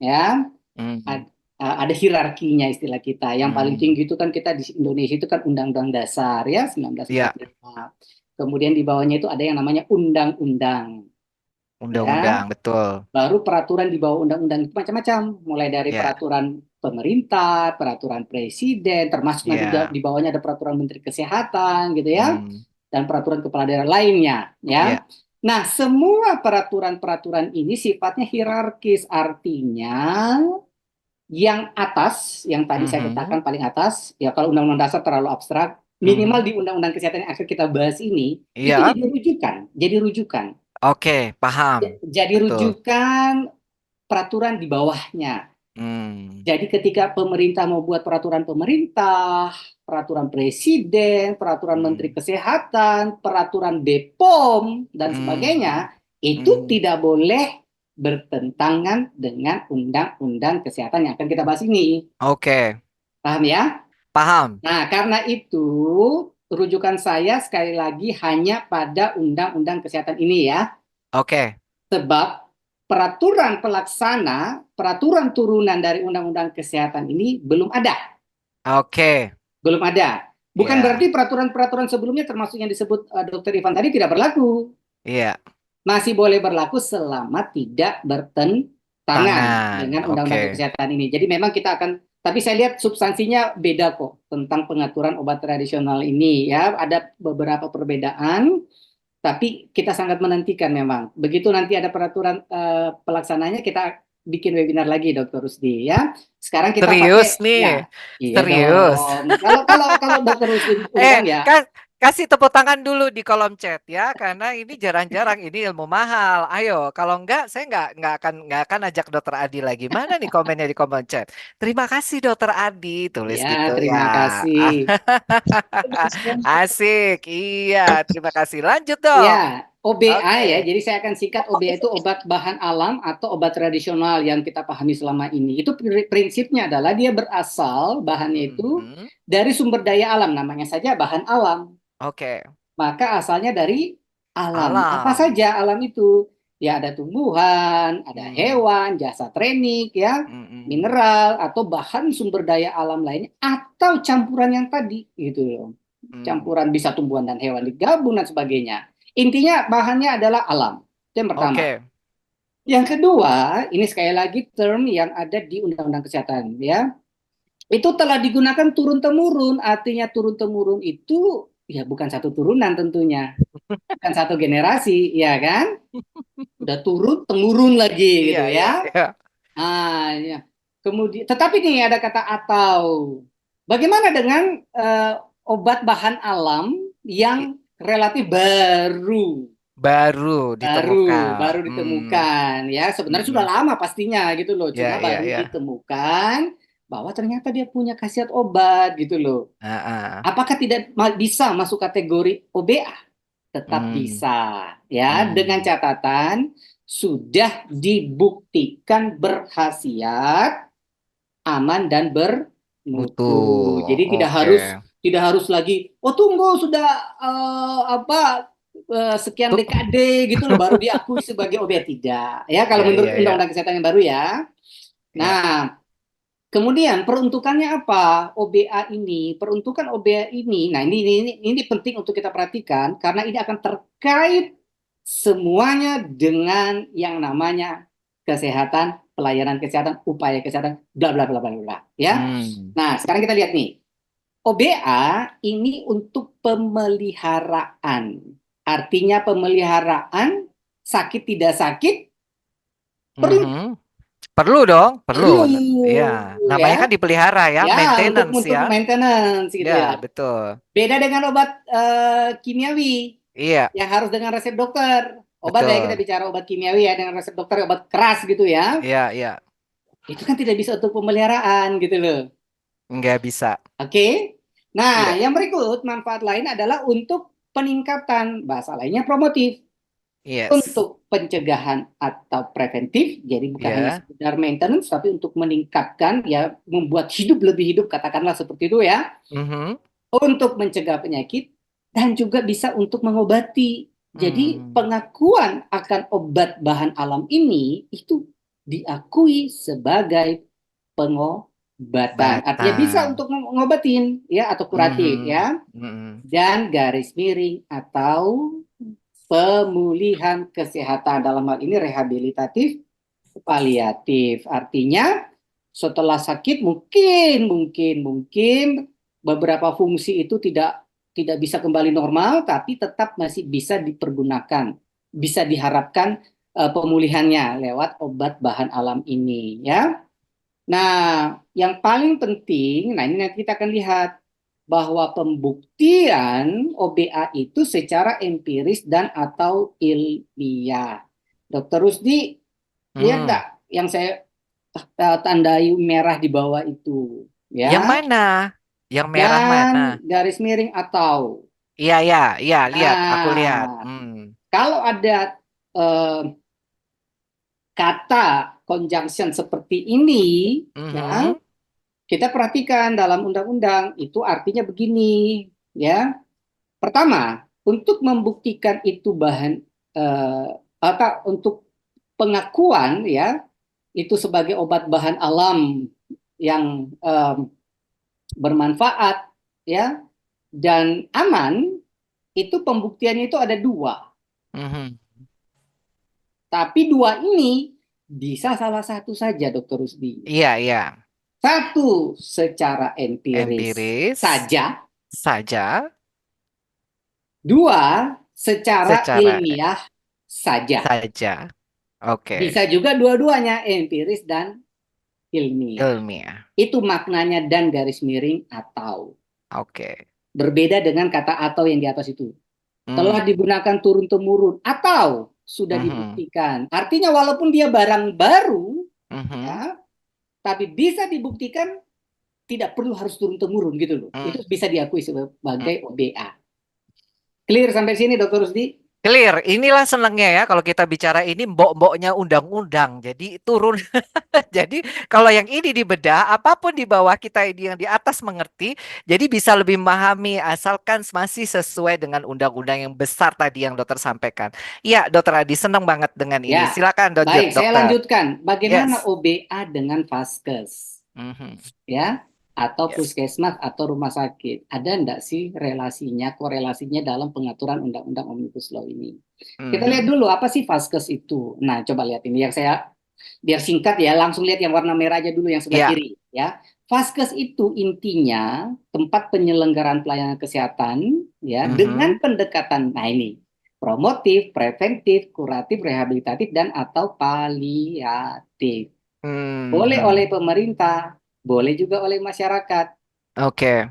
ya, mhm, ada hierarkinya istilah kita. Yang paling mhm. tinggi itu kan kita di Indonesia itu kan Undang-Undang Dasar ya Ya, 1945. Kemudian di bawahnya itu ada yang namanya undang-undang, ya. undang-undang, betul. Baru peraturan di bawah undang-undang itu macam-macam, mulai dari Ya, peraturan pemerintah, peraturan presiden, termasuk nanti ya. di bawahnya ada peraturan menteri kesehatan gitu ya, Hmm, dan peraturan kepala daerah lainnya ya, ya. Nah, semua peraturan-peraturan ini sifatnya hierarkis, artinya yang atas, yang tadi saya mhm, katakan paling atas, ya kalau undang-undang dasar terlalu abstrak, minimal mhm. di undang-undang kesehatan yang akan kita bahas ini, itu Iya, jadi rujukan. oke, paham. Jadi Betul. rujukan peraturan di bawahnya. Hmm, Jadi ketika pemerintah mau buat peraturan pemerintah, peraturan presiden, peraturan menteri hmm, kesehatan, peraturan BPOM, dan hmm, sebagainya, itu hmm. tidak boleh bertentangan dengan undang-undang kesehatan yang akan kita bahas ini. Oke, Paham ya? paham. Nah, karena itu rujukan saya sekali lagi hanya pada Undang-Undang Kesehatan ini ya. Oke. Sebab peraturan pelaksana, peraturan turunan dari Undang-Undang Kesehatan ini belum ada. Oke. Belum ada. Bukan Iya. berarti peraturan-peraturan sebelumnya termasuk yang disebut Dr. Ivan tadi tidak berlaku. Iya. Masih boleh berlaku selama tidak bertentangan Tangan. dengan Oke. Undang-Undang Kesehatan ini. Jadi memang kita akan, tapi saya lihat substansinya beda kok tentang pengaturan obat tradisional ini ya. Ada beberapa perbedaan, tapi kita sangat menantikan memang. Begitu nanti ada peraturan pelaksananya, kita bikin webinar lagi, Dokter Rusdi ya. Sekarang kita Serius pakai nih. ya, iya Serius. dong. Kalau Dokter Rusdi undang ya, Kasih tepuk tangan dulu di kolom chat ya, karena ini jarang-jarang, ini ilmu mahal. Ayo, kalau enggak, saya nggak akan ajak Dokter Adi lagi. Mana nih komennya di kolom chat? Terima kasih Dokter Adi, tulis ya gitu ya. terima kasih. Asik, iya, terima kasih. Lanjut dong. Ya, OBA Oke. ya. Jadi saya akan singkat OBA itu obat bahan alam atau obat tradisional yang kita pahami selama ini. Itu prinsipnya adalah dia berasal bahannya itu Mhm. dari sumber daya alam, namanya saja bahan alam. Oke. Maka asalnya dari alam. Apa Alam. saja alam itu? Ya ada tumbuhan, ada Hmm. hewan, jasa trenik ya, Mm-mm. mineral atau bahan sumber daya alam lainnya atau campuran yang tadi gitu loh. Hmm. Campuran bisa tumbuhan dan hewan digabung dan sebagainya. Intinya bahannya adalah alam. Itu yang pertama. Oke. Yang kedua, ini sekali lagi term yang ada di Undang-Undang Kesehatan ya. Itu telah digunakan turun-temurun, artinya turun-temurun itu ya bukan satu turunan tentunya, bukan satu generasi, ya kan? Udah turun temurun lagi Iya, gitu iya, ya. iya. Ya. Kemudian, tetapi nih ada kata atau. Bagaimana dengan obat bahan alam I- yang relatif baru? Baru ditemukan. Baru ditemukan ya. Sebenarnya sudah Mm-mm. lama pastinya gitu loh. Ya, Cuma ya, baru ya. ditemukan bahwa ternyata dia punya khasiat obat gitu loh. Ah, ah. Apakah tidak bisa masuk kategori OBA? Tetap Hmm. bisa ya, dengan Hmm. catatan sudah dibuktikan berkhasiat, aman dan Mutu. bermutu. Jadi Oke. tidak harus lagi oh tunggu sudah sekian Tuh. dekade gitu loh baru diakui sebagai OBA, tidak. Ya kalau Ya, menurut ya, ya. Undang-Undang Kesehatan yang baru ya. Ya. Nah, kemudian peruntukannya apa? OBA ini, peruntukan OBA ini. Nah, ini penting untuk kita perhatikan karena ini akan terkait semuanya dengan yang namanya kesehatan, pelayanan kesehatan, upaya kesehatan, bla bla bla bla bla, ya. Hmm. Nah, sekarang kita lihat nih. OBA ini untuk pemeliharaan. Artinya pemeliharaan sakit tidak sakit perlu Mhm. Perlu dong, perlu. perlu Ya, namanya kan ya. dipelihara ya, Ya, maintenance untuk ya. maintenance gitu Ya, ya. betul. Beda dengan obat kimiawi Iya, yang harus dengan resep dokter. Obat ya kita betul. bicara obat kimiawi ya dengan resep dokter, obat keras gitu ya. Iya, iya. Itu kan tidak bisa untuk pemeliharaan gitu loh. Nggak bisa. Oke. Nah, Iya. yang berikut manfaat lain adalah untuk peningkatan, bahasa lainnya promotif, Yes. untuk pencegahan atau preventif. Jadi bukan hanya Ya. sekedar maintenance tapi untuk meningkatkan ya membuat hidup lebih hidup katakanlah seperti itu ya. Mhm. Untuk mencegah penyakit dan juga bisa untuk mengobati. Jadi Hmm. pengakuan akan obat bahan alam ini itu diakui sebagai pengobatan. Artinya bisa Batang. untuk ngobatin ya atau kuratif Mhm. ya. Mhm. Dan garis miring atau pemulihan kesehatan dalam hal ini rehabilitatif paliatif. Artinya setelah sakit mungkin beberapa fungsi itu tidak tidak bisa kembali normal tapi tetap masih bisa dipergunakan, bisa diharapkan pemulihannya lewat obat bahan alam ini ya. Nah, yang paling penting, nah ini nanti kita akan lihat bahwa pembuktian OBA itu secara empiris dan atau ilmiah. Dokter Rusdi, lihat Hmm. nggak yang saya tandai merah di bawah itu, Yang ya, mana? Yang merah mana? dan garis miring atau. Iya, iya, iya, lihat, aku lihat. Nah, Hmm. kalau ada eh, kata conjunction seperti ini, ya, Mhm. kita perhatikan dalam undang-undang itu artinya begini, ya. Pertama, untuk membuktikan itu bahan untuk pengakuan ya itu sebagai obat bahan alam yang bermanfaat ya dan aman, itu pembuktiannya itu ada dua. Mhm. Tapi dua ini bisa salah satu saja, Dokter Rusdi. Iya, iya. Satu, secara empiris Empiris saja. saja, Dua, secara secara ilmiah saja. saja. Oke, Bisa juga dua-duanya, empiris dan ilmiah. ilmiah. Itu maknanya dan garis miring atau. Oke. Berbeda dengan kata atau yang di atas itu. Telah Hmm. digunakan turun-temurun atau sudah Mhm. dibuktikan. Artinya walaupun dia barang baru, Mhm. ya, tapi bisa dibuktikan tidak perlu harus turun-temurun gitu loh. Hmm. Itu bisa diakui sebagai Hmm. OBA. Clear sampai sini, Dokter Rusdi? Clear. Inilah senangnya ya kalau kita bicara ini mbok-mboknya undang-undang. Jadi turun. Jadi kalau yang ini dibedah, apapun di bawah kita ini yang di atas mengerti, jadi bisa lebih memahami asalkan masih sesuai dengan undang-undang yang besar tadi yang dokter sampaikan. Iya, dokter Adi senang banget dengan ini. Ya, Silakan baik. Saya dokter. lanjutkan. Bagaimana Yes. OBA dengan Vaskes? Mhm. Ya, atau Yes. puskesmas atau rumah sakit. Ada enggak sih relasinya, korelasinya dalam pengaturan Undang-Undang Omnibus Law ini? Kita lihat Mhm. dulu apa sih Vaskes itu. Nah, coba lihat ini yang saya biar singkat ya, langsung lihat yang warna merah aja dulu yang sebelah Ya. kiri ya. Vaskes itu intinya tempat penyelenggaraan pelayanan kesehatan ya dengan Mhm. pendekatan nah ini promotif, preventif, kuratif, rehabilitatif dan atau paliatif. Boleh oleh Mhm. pemerintah, boleh juga oleh masyarakat. Oke.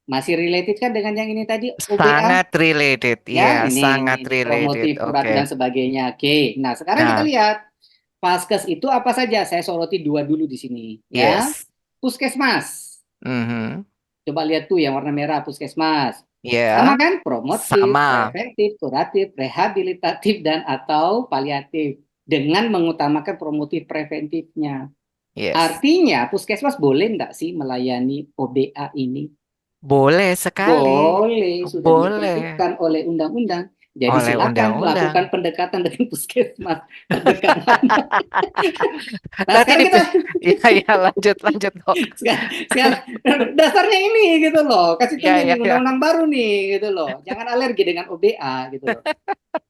Masih related kan dengan yang ini tadi OBA? Sangat related. Iya, Ya, sangat ini related. promotif, Oke. kuratif dan sebagainya. Oke. Nah, sekarang kita Nah, lihat Vaskes itu apa saja? Saya soroti dua dulu di sini, ya. yes. Puskesmas. Mhm. Coba lihat tuh yang warna merah puskesmas. Sama Ya, kan? Promotif, sama. preventif, kuratif, rehabilitatif dan atau paliatif dengan mengutamakan promotif preventifnya. Yes. Artinya puskesmas boleh nggak sih melayani OBA ini? Boleh sekali. Boleh, sudah Boleh. ditentukan oleh undang-undang. Jadi Oleh silakan undang-undang. melakukan pendekatan dengan puskesmas terdekat. Nah, Nanti sekarang kita iya, iya, lanjut, lanjut, dok. sekarang dasarnya ini gitu loh. Kasih Iya, tahu iya, ini iya. undang-undang baru nih gitu loh. Jangan alergi dengan OBA gitu loh.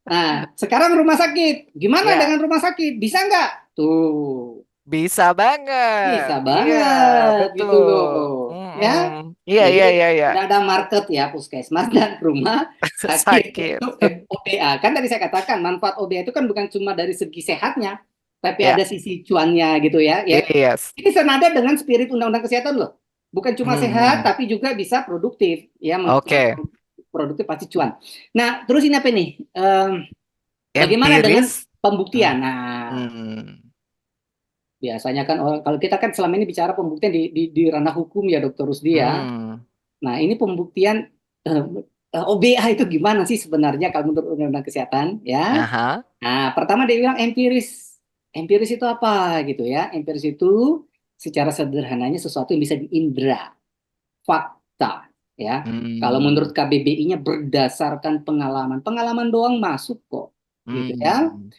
Nah, sekarang rumah sakit. Gimana Iya, dengan rumah sakit? Bisa nggak? Tuh, bisa banget. bisa Iya, banget gitu loh. betul. Ya. Iya, Jadi iya, iya, iya. tidak ada market ya puskesmas dan rumah sakit Sakit. untuk OBA. Kan tadi saya katakan manfaat OBA itu kan bukan cuma dari segi sehatnya, tapi Ya, ada sisi cuannya gitu ya. Ya, yes. ini senada dengan spirit Undang-Undang Kesehatan loh. Bukan cuma sehat, Hmm. tapi juga bisa produktif. Ya, Oke. produktif pasti cuan. Nah, terus ini apa nih? Bagaimana dengan Empiris. Hmm. pembuktian? Nah, Hmm. biasanya kan kalau kita kan selama ini bicara pembuktian di ranah hukum ya, Dokter Rusdi ya. Hmm. Nah, ini pembuktian eh, OBA itu gimana sih sebenarnya kalau menurut Undang-Undang Kesehatan ya? Aha. Nah, pertama dia bilang empiris. Empiris itu apa gitu ya? Empiris itu secara sederhananya sesuatu yang bisa diindra, fakta ya. Kalau menurut Hmm. KBBI-nya berdasarkan pengalaman, pengalaman doang masuk kok gitu ya. Hmm.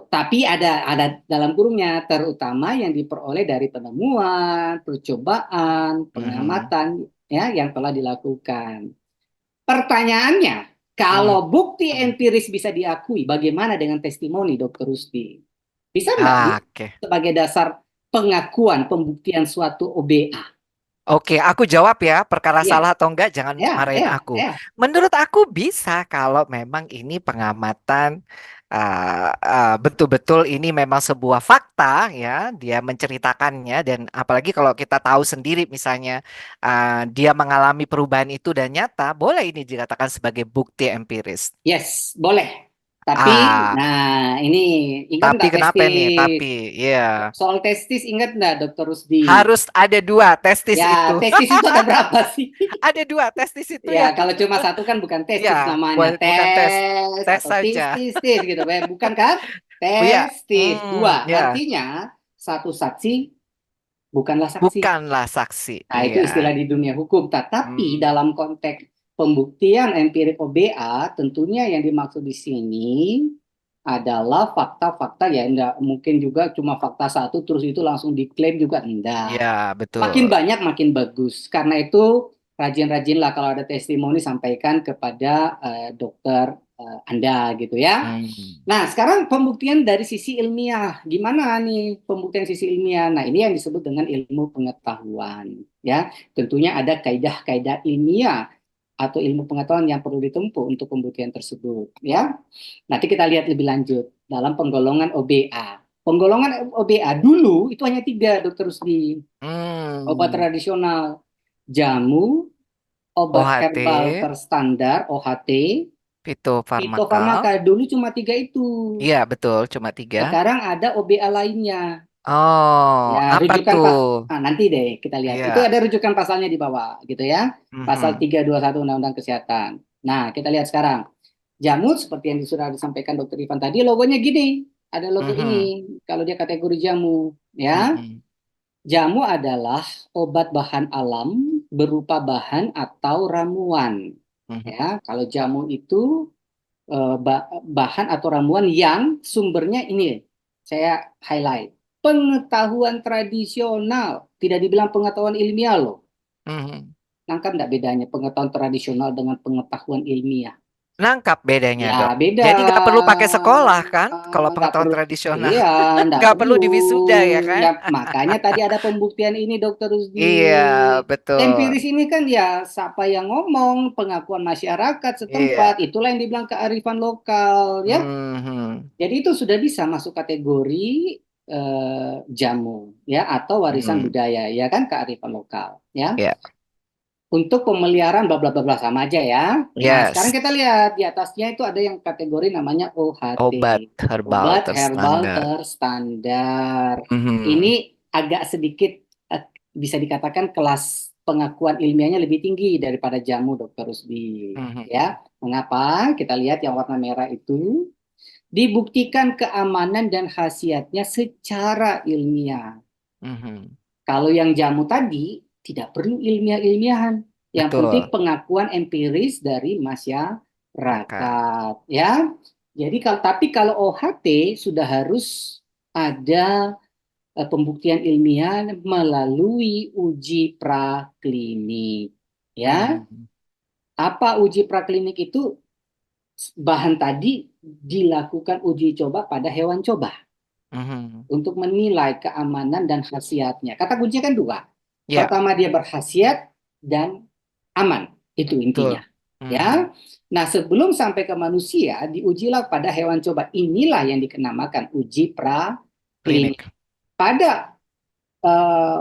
Tapi ada dalam kurungnya terutama yang diperoleh dari penemuan, percobaan, Mhm. pengamatan ya yang telah dilakukan. Pertanyaannya, Hmm. kalau bukti Hmm. empiris bisa diakui, bagaimana dengan testimoni Dokter Rusdi? Bisa nggak Oke. sebagai dasar pengakuan pembuktian suatu OBA? Oke, aku jawab ya, perkara Ya, salah atau enggak, jangan ya, marahin ya, aku. ya. Menurut aku bisa kalau memang ini pengamatan betul-betul ini memang sebuah fakta ya, dia menceritakannya dan apalagi kalau kita tahu sendiri misalnya dia mengalami perubahan itu dan nyata, boleh ini dikatakan sebagai bukti empiris. Yes, boleh. Tapi, Ah, nah ini ingat tapi nggak kenapa nih? Tapi testis? ya Soal testis ingat nggak Dokter Rusdi? harus ada dua testis Ya, itu. testis itu ada berapa sih? Ada dua testis itu Ya, yang kalau cuma satu kan bukan testis ya, namanya. bukan tes, Tes tes atau saja. tis gitu. Bukan kan? Oh ya, Testis. Dua. ya, Artinya, satu saksi bukanlah saksi. bukanlah saksi. Nah, itu Iya. istilah di dunia hukum. Tetapi Hmm, dalam konteks pembuktian empirik OBA tentunya yang dimaksud di sini adalah fakta-fakta ya, enggak mungkin juga cuma fakta satu terus itu langsung diklaim juga enggak. Ya, Makin betul. banyak makin bagus. Karena itu rajin-rajinlah kalau ada testimoni sampaikan kepada dokter Anda gitu ya. Hmm. Nah, sekarang pembuktian dari sisi ilmiah. Gimana nih pembuktian sisi ilmiah? Nah, ini yang disebut dengan ilmu pengetahuan ya. Tentunya ada kaidah-kaidah ilmiah atau ilmu pengetahuan yang perlu ditempuh untuk pembuktian tersebut ya. Nanti kita lihat lebih lanjut dalam penggolongan OBA. Penggolongan OBA dulu itu hanya tiga, Dokter Rusdi. Obat Hmm. tradisional, jamu, obat OHT, herbal terstandar (OHT), fitofarmaka. fitofarmaka. Dulu cuma tiga itu. Iya, betul. Cuma 3. Sekarang ada OBA lainnya. Oh, Ya, apa rujukan tuh? nanti deh kita lihat. Itu Iya. ada rujukan pasalnya di bawah, gitu ya. Pasal Mhm. 321 Undang-Undang Kesehatan. Nah, kita lihat sekarang. Jamu seperti yang sudah disampaikan Dokter Ivan tadi, logonya gini. Ada logo Mhm. ini. Kalau dia kategori jamu, ya. Mhm. Jamu adalah obat bahan alam berupa bahan atau ramuan. Mhm. Ya, kalau jamu itu bahan atau ramuan yang sumbernya ini, saya highlight. Pengetahuan tradisional, tidak dibilang pengetahuan ilmiah loh. Mhm. Nangkap nggak bedanya pengetahuan tradisional dengan pengetahuan ilmiah? Nangkap bedanya, Ya, Dok. beda. Jadi nggak perlu pakai sekolah kan? Kalau Nggak pengetahuan perlu. tradisional Iya, nggak nggak perlu perlu. diwisuda ya kan? Ya, makanya tadi ada pembuktian ini, Dokter Rusdi. Iya, betul. Empiris ini kan ya siapa yang ngomong, pengakuan masyarakat Iya. setempat, itulah yang dibilang kearifan lokal, ya. Mhm. Jadi itu sudah bisa masuk kategori jamu, ya, atau warisan Mhm. budaya, ya kan, kearifan lokal, ya. Ya. Untuk pemeliharaan bla bla bla bla sama aja ya. Nah, sekarang Yes. kita lihat di atasnya itu ada yang kategori namanya OHT, Obat herbal obat herbal terstandar. terstandar. Mhm. Ini agak sedikit bisa dikatakan kelas pengakuan ilmiahnya lebih tinggi daripada jamu, Dokter Rusdi. Mhm. Ya, mengapa? Kita lihat yang warna merah itu dibuktikan keamanan dan khasiatnya secara ilmiah. Mhm. Kalau yang jamu tadi tidak perlu ilmiah-ilmiahan. Yang penting Betul. pengakuan empiris dari Maka. masyarakat, ya. Jadi kalau OHT sudah harus ada pembuktian ilmiah melalui uji praklinik, ya. Mhm. Apa uji praklinik itu? Bahan tadi dilakukan uji coba pada hewan coba Mhm. untuk menilai keamanan dan khasiatnya. Kata kuncinya kan dua. Ya, Pertama dia berkhasiat dan aman. Itu betul. intinya. Mhm. Ya. Nah, sebelum sampai ke manusia diujilah pada hewan coba. Inilah yang dikenamakan uji praklinik. Klinik. Pada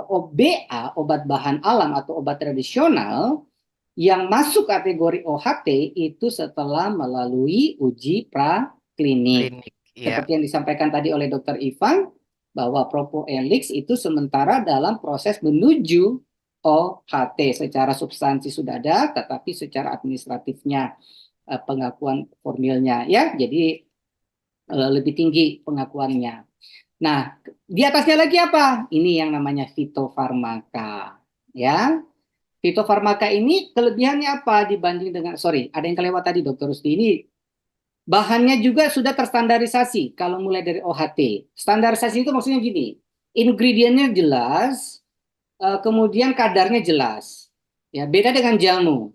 OBA, obat bahan alam atau obat tradisional, yang masuk kategori OHT itu setelah melalui uji praklinik. Klinik. Ya. Seperti yang disampaikan tadi oleh Dr. Ivan, bahwa Propoelix itu sementara dalam proses menuju OHT. Secara substansi sudah ada, tetapi secara administratifnya pengakuan formilnya, ya, jadi lebih tinggi pengakuannya. Nah, di atasnya lagi apa? Ini yang namanya fitofarmaka, ya. Fitofarmaka ini kelebihannya apa dibanding dengan, sorry, ada yang kelewat tadi, Dokter Rusdi. Ini bahannya juga sudah terstandarisasi kalau mulai dari OHT. Standarisasi itu maksudnya gini, ingredientnya jelas, kemudian kadarnya jelas. Ya, beda dengan jamu.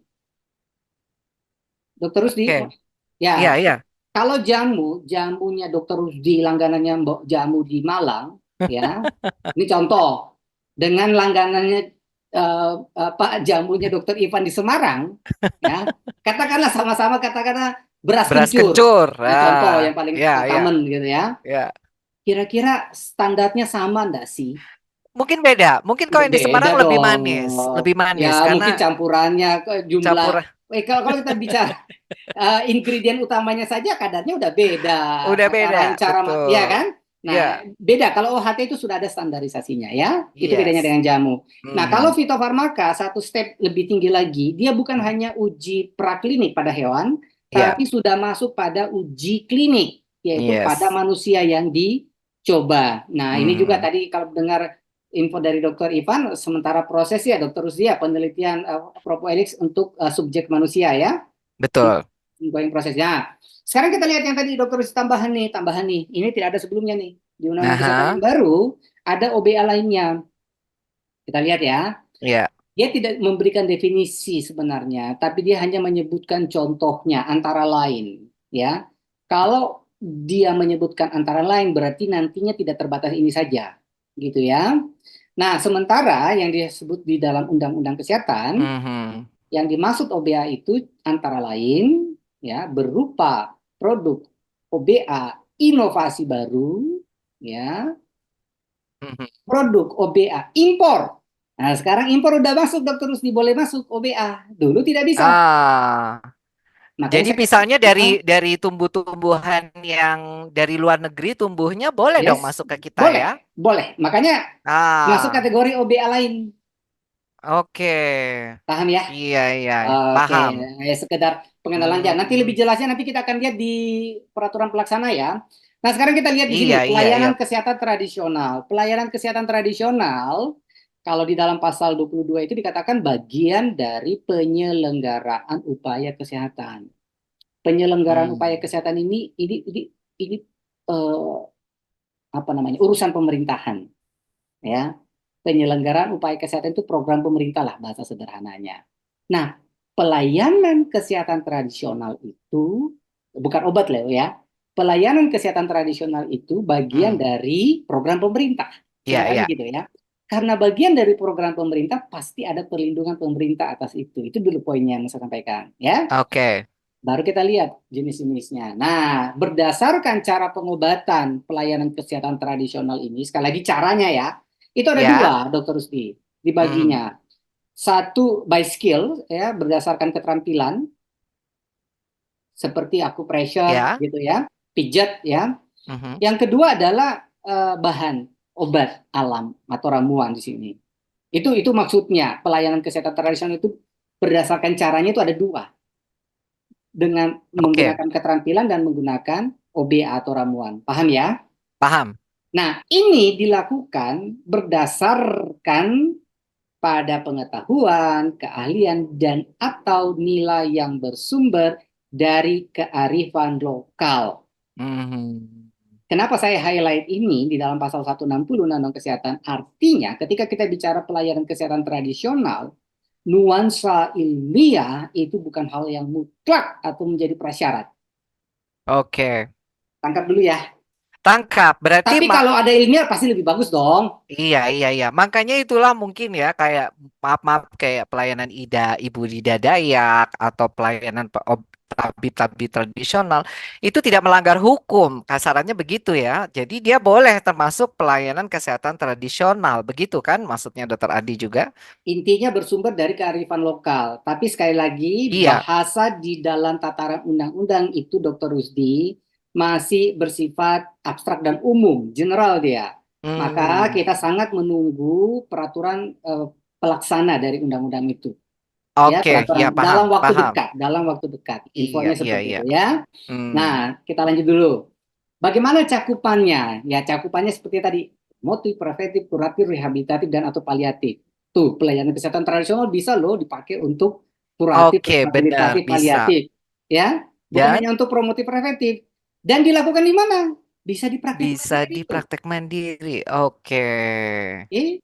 Dokter Rusdi, Oke. Iya, ya, iya. kalau jamunya Dokter Rusdi, langganannya Mbok Jamu di Malang, ya, ini contoh. Dengan langganannya Pak jamunya Dokter Ivan di Semarang, ya, katakanlah sama-sama katakanlah beras Beras kencur. kencur. Ini contoh Ah, yang paling ya, ya, common gitu ya. ya. Kira-kira standarnya sama enggak sih? Mungkin beda. Mungkin kalau yang di Beda Semarang dong. lebih Ya manis mungkin karena campurannya jumlah. campur Kalau kita bicara ingredient utamanya saja kadarnya udah beda. udah beda, Takaran cara, ya betul. kan? Nah, Ya, beda kalau OHT itu sudah ada standarisasinya ya. Itu bedanya yes. dengan jamu. Nah, kalau Mhm. fitofarmaka satu step lebih tinggi lagi, dia bukan Mhm. hanya uji praklinik pada hewan, Ya, tapi sudah masuk pada uji klinik, yaitu pada yes. manusia yang dicoba. Nah, ini juga Mhm. tadi kalau dengar info dari Dr. Ivan, sementara proses ya Dr. Rusdia penelitian propoelix untuk subjek manusia ya. Betul. Ongoing prosesnya. Sekarang kita lihat yang tadi Dr. Rusdia tambahan nih. Ini tidak ada sebelumnya nih. Di Undang-Undang Kesehatan yang Aha. baru ada OBA lainnya. Kita lihat ya. Ya. Dia tidak memberikan definisi sebenarnya, tapi dia hanya menyebutkan contohnya antara lain, ya. Kalau dia menyebutkan antara lain berarti nantinya tidak terbatas ini saja, gitu ya. Nah, sementara yang disebut di dalam Undang-Undang Kesehatan, Mhm. yang dimaksud OBA itu antara lain ya berupa produk OBA inovasi baru, ya, Mhm. produk OBA impor. Nah, sekarang impor udah masuk, Dokter Rusdi, boleh masuk OBA. Dulu tidak bisa. Ah, Makanya jadi saya katakan, misalnya dari tumbuh-tumbuhan yang dari luar negeri tumbuhnya boleh dong yes, masuk ke kita ya? boleh. Makanya masuk Ah, kategori OBA lain. oke. Paham ya? Iya, iya, Oke, paham. ya sekedar pengenalan aja. Nanti lebih Hmm, jelasnya nanti kita akan lihat di peraturan pelaksana ya. Nah, sekarang kita lihat di sini iya, iya, iya. pelayanan kesehatan tradisional. Pelayanan kesehatan tradisional kalau di dalam pasal 22 itu dikatakan bagian dari penyelenggaraan upaya kesehatan. Penyelenggaraan upaya Hmm, kesehatan ini eh, apa namanya? Urusan pemerintahan, ya. Penyelenggaraan upaya kesehatan itu program pemerintah lah bahasa sederhananya. Nah, pelayanan kesehatan tradisional itu bukan obat loh ya. Pelayanan kesehatan tradisional itu bagian hmm, dari program pemerintah. iya, Sederhana iya. gitu ya. Karena bagian dari program pemerintah pasti ada perlindungan pemerintah atas itu. Itu dulu poinnya yang saya sampaikan ya. Oke. Baru kita lihat jenis-jenisnya. Nah, berdasarkan cara pengobatan pelayanan kesehatan tradisional ini, sekali lagi caranya ya, itu ada Ya. dua, Dokter Rusdi, Mhm. dibaginya. Satu by skill, ya, berdasarkan keterampilan, seperti acupressure, Ya. gitu ya, pijat, ya. Mhm. Yang kedua adalah bahan obat alam atau ramuan di sini. Itu maksudnya pelayanan kesehatan tradisional itu berdasarkan caranya itu ada dua, dengan Oke, menggunakan keterampilan dan menggunakan OBA atau ramuan. Paham ya? paham. Nah, ini dilakukan berdasarkan pada pengetahuan, keahlian, dan atau nilai yang bersumber dari kearifan lokal. Mhm. Kenapa saya highlight ini di dalam pasal 160 Undang-Undang Kesehatan? Artinya, ketika kita bicara pelayanan kesehatan tradisional, nuansa ilmiah itu bukan hal yang mutlak atau menjadi prasyarat. Oke. Tangkap dulu ya. Tangkap. Berarti Tapi kalau ada ilmiah pasti lebih bagus dong. iya, iya, iya. Makanya itulah mungkin ya kayak maaf-maaf kayak pelayanan ibu Ida Dayak atau pelayanan tabib-tabib tradisional itu tidak melanggar hukum. Kasarannya begitu ya. Jadi dia boleh termasuk pelayanan kesehatan tradisional. Begitu kan maksudnya Dokter Adi juga? Intinya bersumber dari kearifan lokal. Tapi sekali lagi, Iya. bahasa di dalam tataran undang-undang itu, Dr. Rusdi, masih bersifat abstrak dan umum, general dia. Maka Hmm. kita sangat menunggu peraturan pelaksana dari undang-undang itu. Ya, Oke, ya peraturan paham, paham. dalam waktu dekat. Iya, Infonya iya, seperti iya. itu ya. Hmm. Nah, kita lanjut dulu. Bagaimana cakupannya? Ya, cakupannya seperti tadi, motif, preventif, kuratif, rehabilitatif, dan atau paliatif. Tuh, pelayanan kesehatan tradisional bisa loh dipakai untuk kuratif, Oke, benar, rehabilitatif, bisa. paliatif. Ya, bukan Dan hanya untuk promotif preventif. Dan dilakukan di mana? Bisa dipraktekkan bisa seperti itu. dipraktek mandiri. Oke. Eh,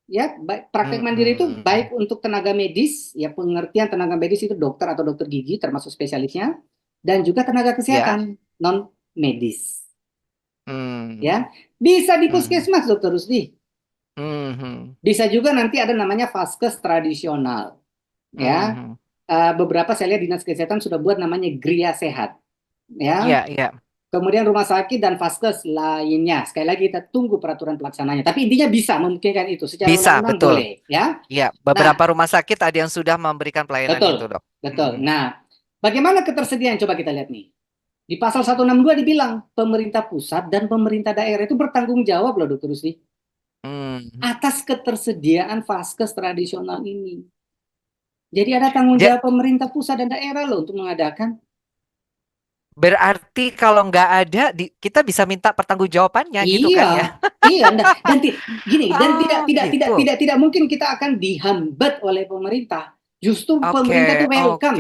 ya, praktek mandiri itu Mm-mm. baik untuk tenaga medis, ya pengertian tenaga medis itu dokter atau dokter gigi termasuk spesialisnya, dan juga tenaga Ya. kesehatan non medis. Ya, Hmm. bisa di Hmm. puskesmas, Dokter Rusdi. Hmm. Bisa juga nanti ada namanya vaskes tradisional. Ya, Hmm. beberapa saya lihat dinas kesehatan sudah buat namanya Gria Sehat. Ya, Iya, iya. kemudian rumah sakit dan vaskes lainnya. Sekali lagi kita tunggu peraturan pelaksananya. Tapi intinya bisa memungkinkan itu secara Bisa, undang-undang betul. boleh. Ya, Iya, nah beberapa rumah sakit ada yang sudah memberikan pelayanan itu, betul, Dok. betul. Hmm. Nah, bagaimana ketersediaan? Coba kita lihat nih. Di pasal 162 dibilang pemerintah pusat dan pemerintah daerah itu bertanggung jawab loh, Dokter Rusdi, Hmm. atas ketersediaan vaskes tradisional ini. Jadi ada tanggung Ja- jawab pemerintah pusat dan daerah loh untuk mengadakan. Berarti kalau nggak ada, kita bisa minta pertanggungjawabannya gitu Iya, kan ya? iya. Dan gini, dan tidak Oh, tidak tidak gitu. tidak tidak mungkin kita akan dihambat oleh pemerintah. Justru Oke, pemerintah itu oke. welcome.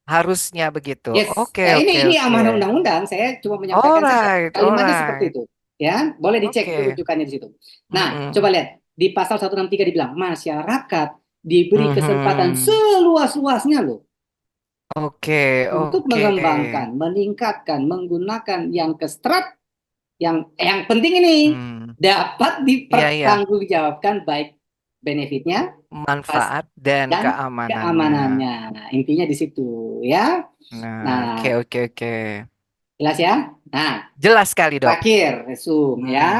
Harusnya begitu. Yes, Oke, ya oke, ini oke. amanah undang-undang. Saya cuma menyampaikan saja. Alright, Kalimatnya seperti alright. itu. Ya, boleh dicek itu Oke. rujukannya di situ. Nah, coba Mm-mm. lihat di pasal 163 dibilang masyarakat diberi kesempatan Mhm. seluas-luasnya loh Oke, untuk oke. mengembangkan, meningkatkan, menggunakan yang kestrat yang penting ini Hmm, dapat iya, iya. dipertanggungjawabkan baik benefitnya pas Manfaat dan dan keamanannya. keamanannya. Nah, intinya di situ ya. Nah, oke, Nah, oke, oke. jelas ya. Nah, Jelas sekali, Dok. terakhir, resume Hmm. ya.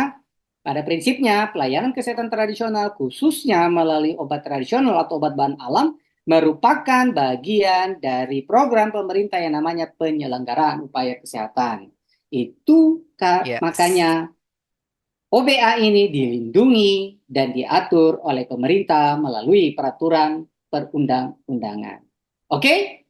Pada prinsipnya, pelayanan kesehatan tradisional khususnya melalui obat tradisional atau obat bahan alam merupakan bagian dari program pemerintah yang namanya penyelenggaraan upaya kesehatan. Itu Yes. makanya OBA ini dilindungi dan diatur oleh pemerintah melalui peraturan perundang-undangan. Oke?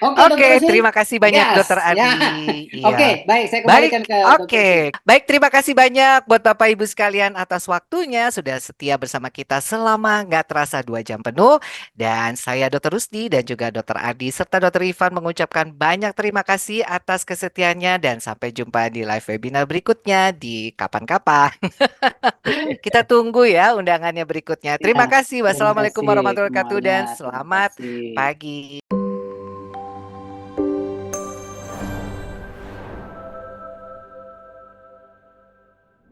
Oke, Oke, Dokter Rosi? terima kasih banyak Dokter Gas, Adi. ya. Iya. Oke, baik, saya Baik, kembalikan ke oke. Dokter Rosi. Baik, terima kasih banyak buat Bapak Ibu sekalian atas waktunya. Sudah setia bersama kita selama nggak terasa 2 jam penuh. Dan saya Dokter Rusdi dan juga Dokter Adi serta Dokter Ivan mengucapkan banyak terima kasih atas kesetiaannya. Dan sampai jumpa di live webinar berikutnya di kapan-kapan. Kita tunggu ya undangannya berikutnya. Ya, Terima kasih. terima Wassalamualaikum kasih warahmatullahi wabarakatuh semuanya. dan Terima selamat kasih. pagi.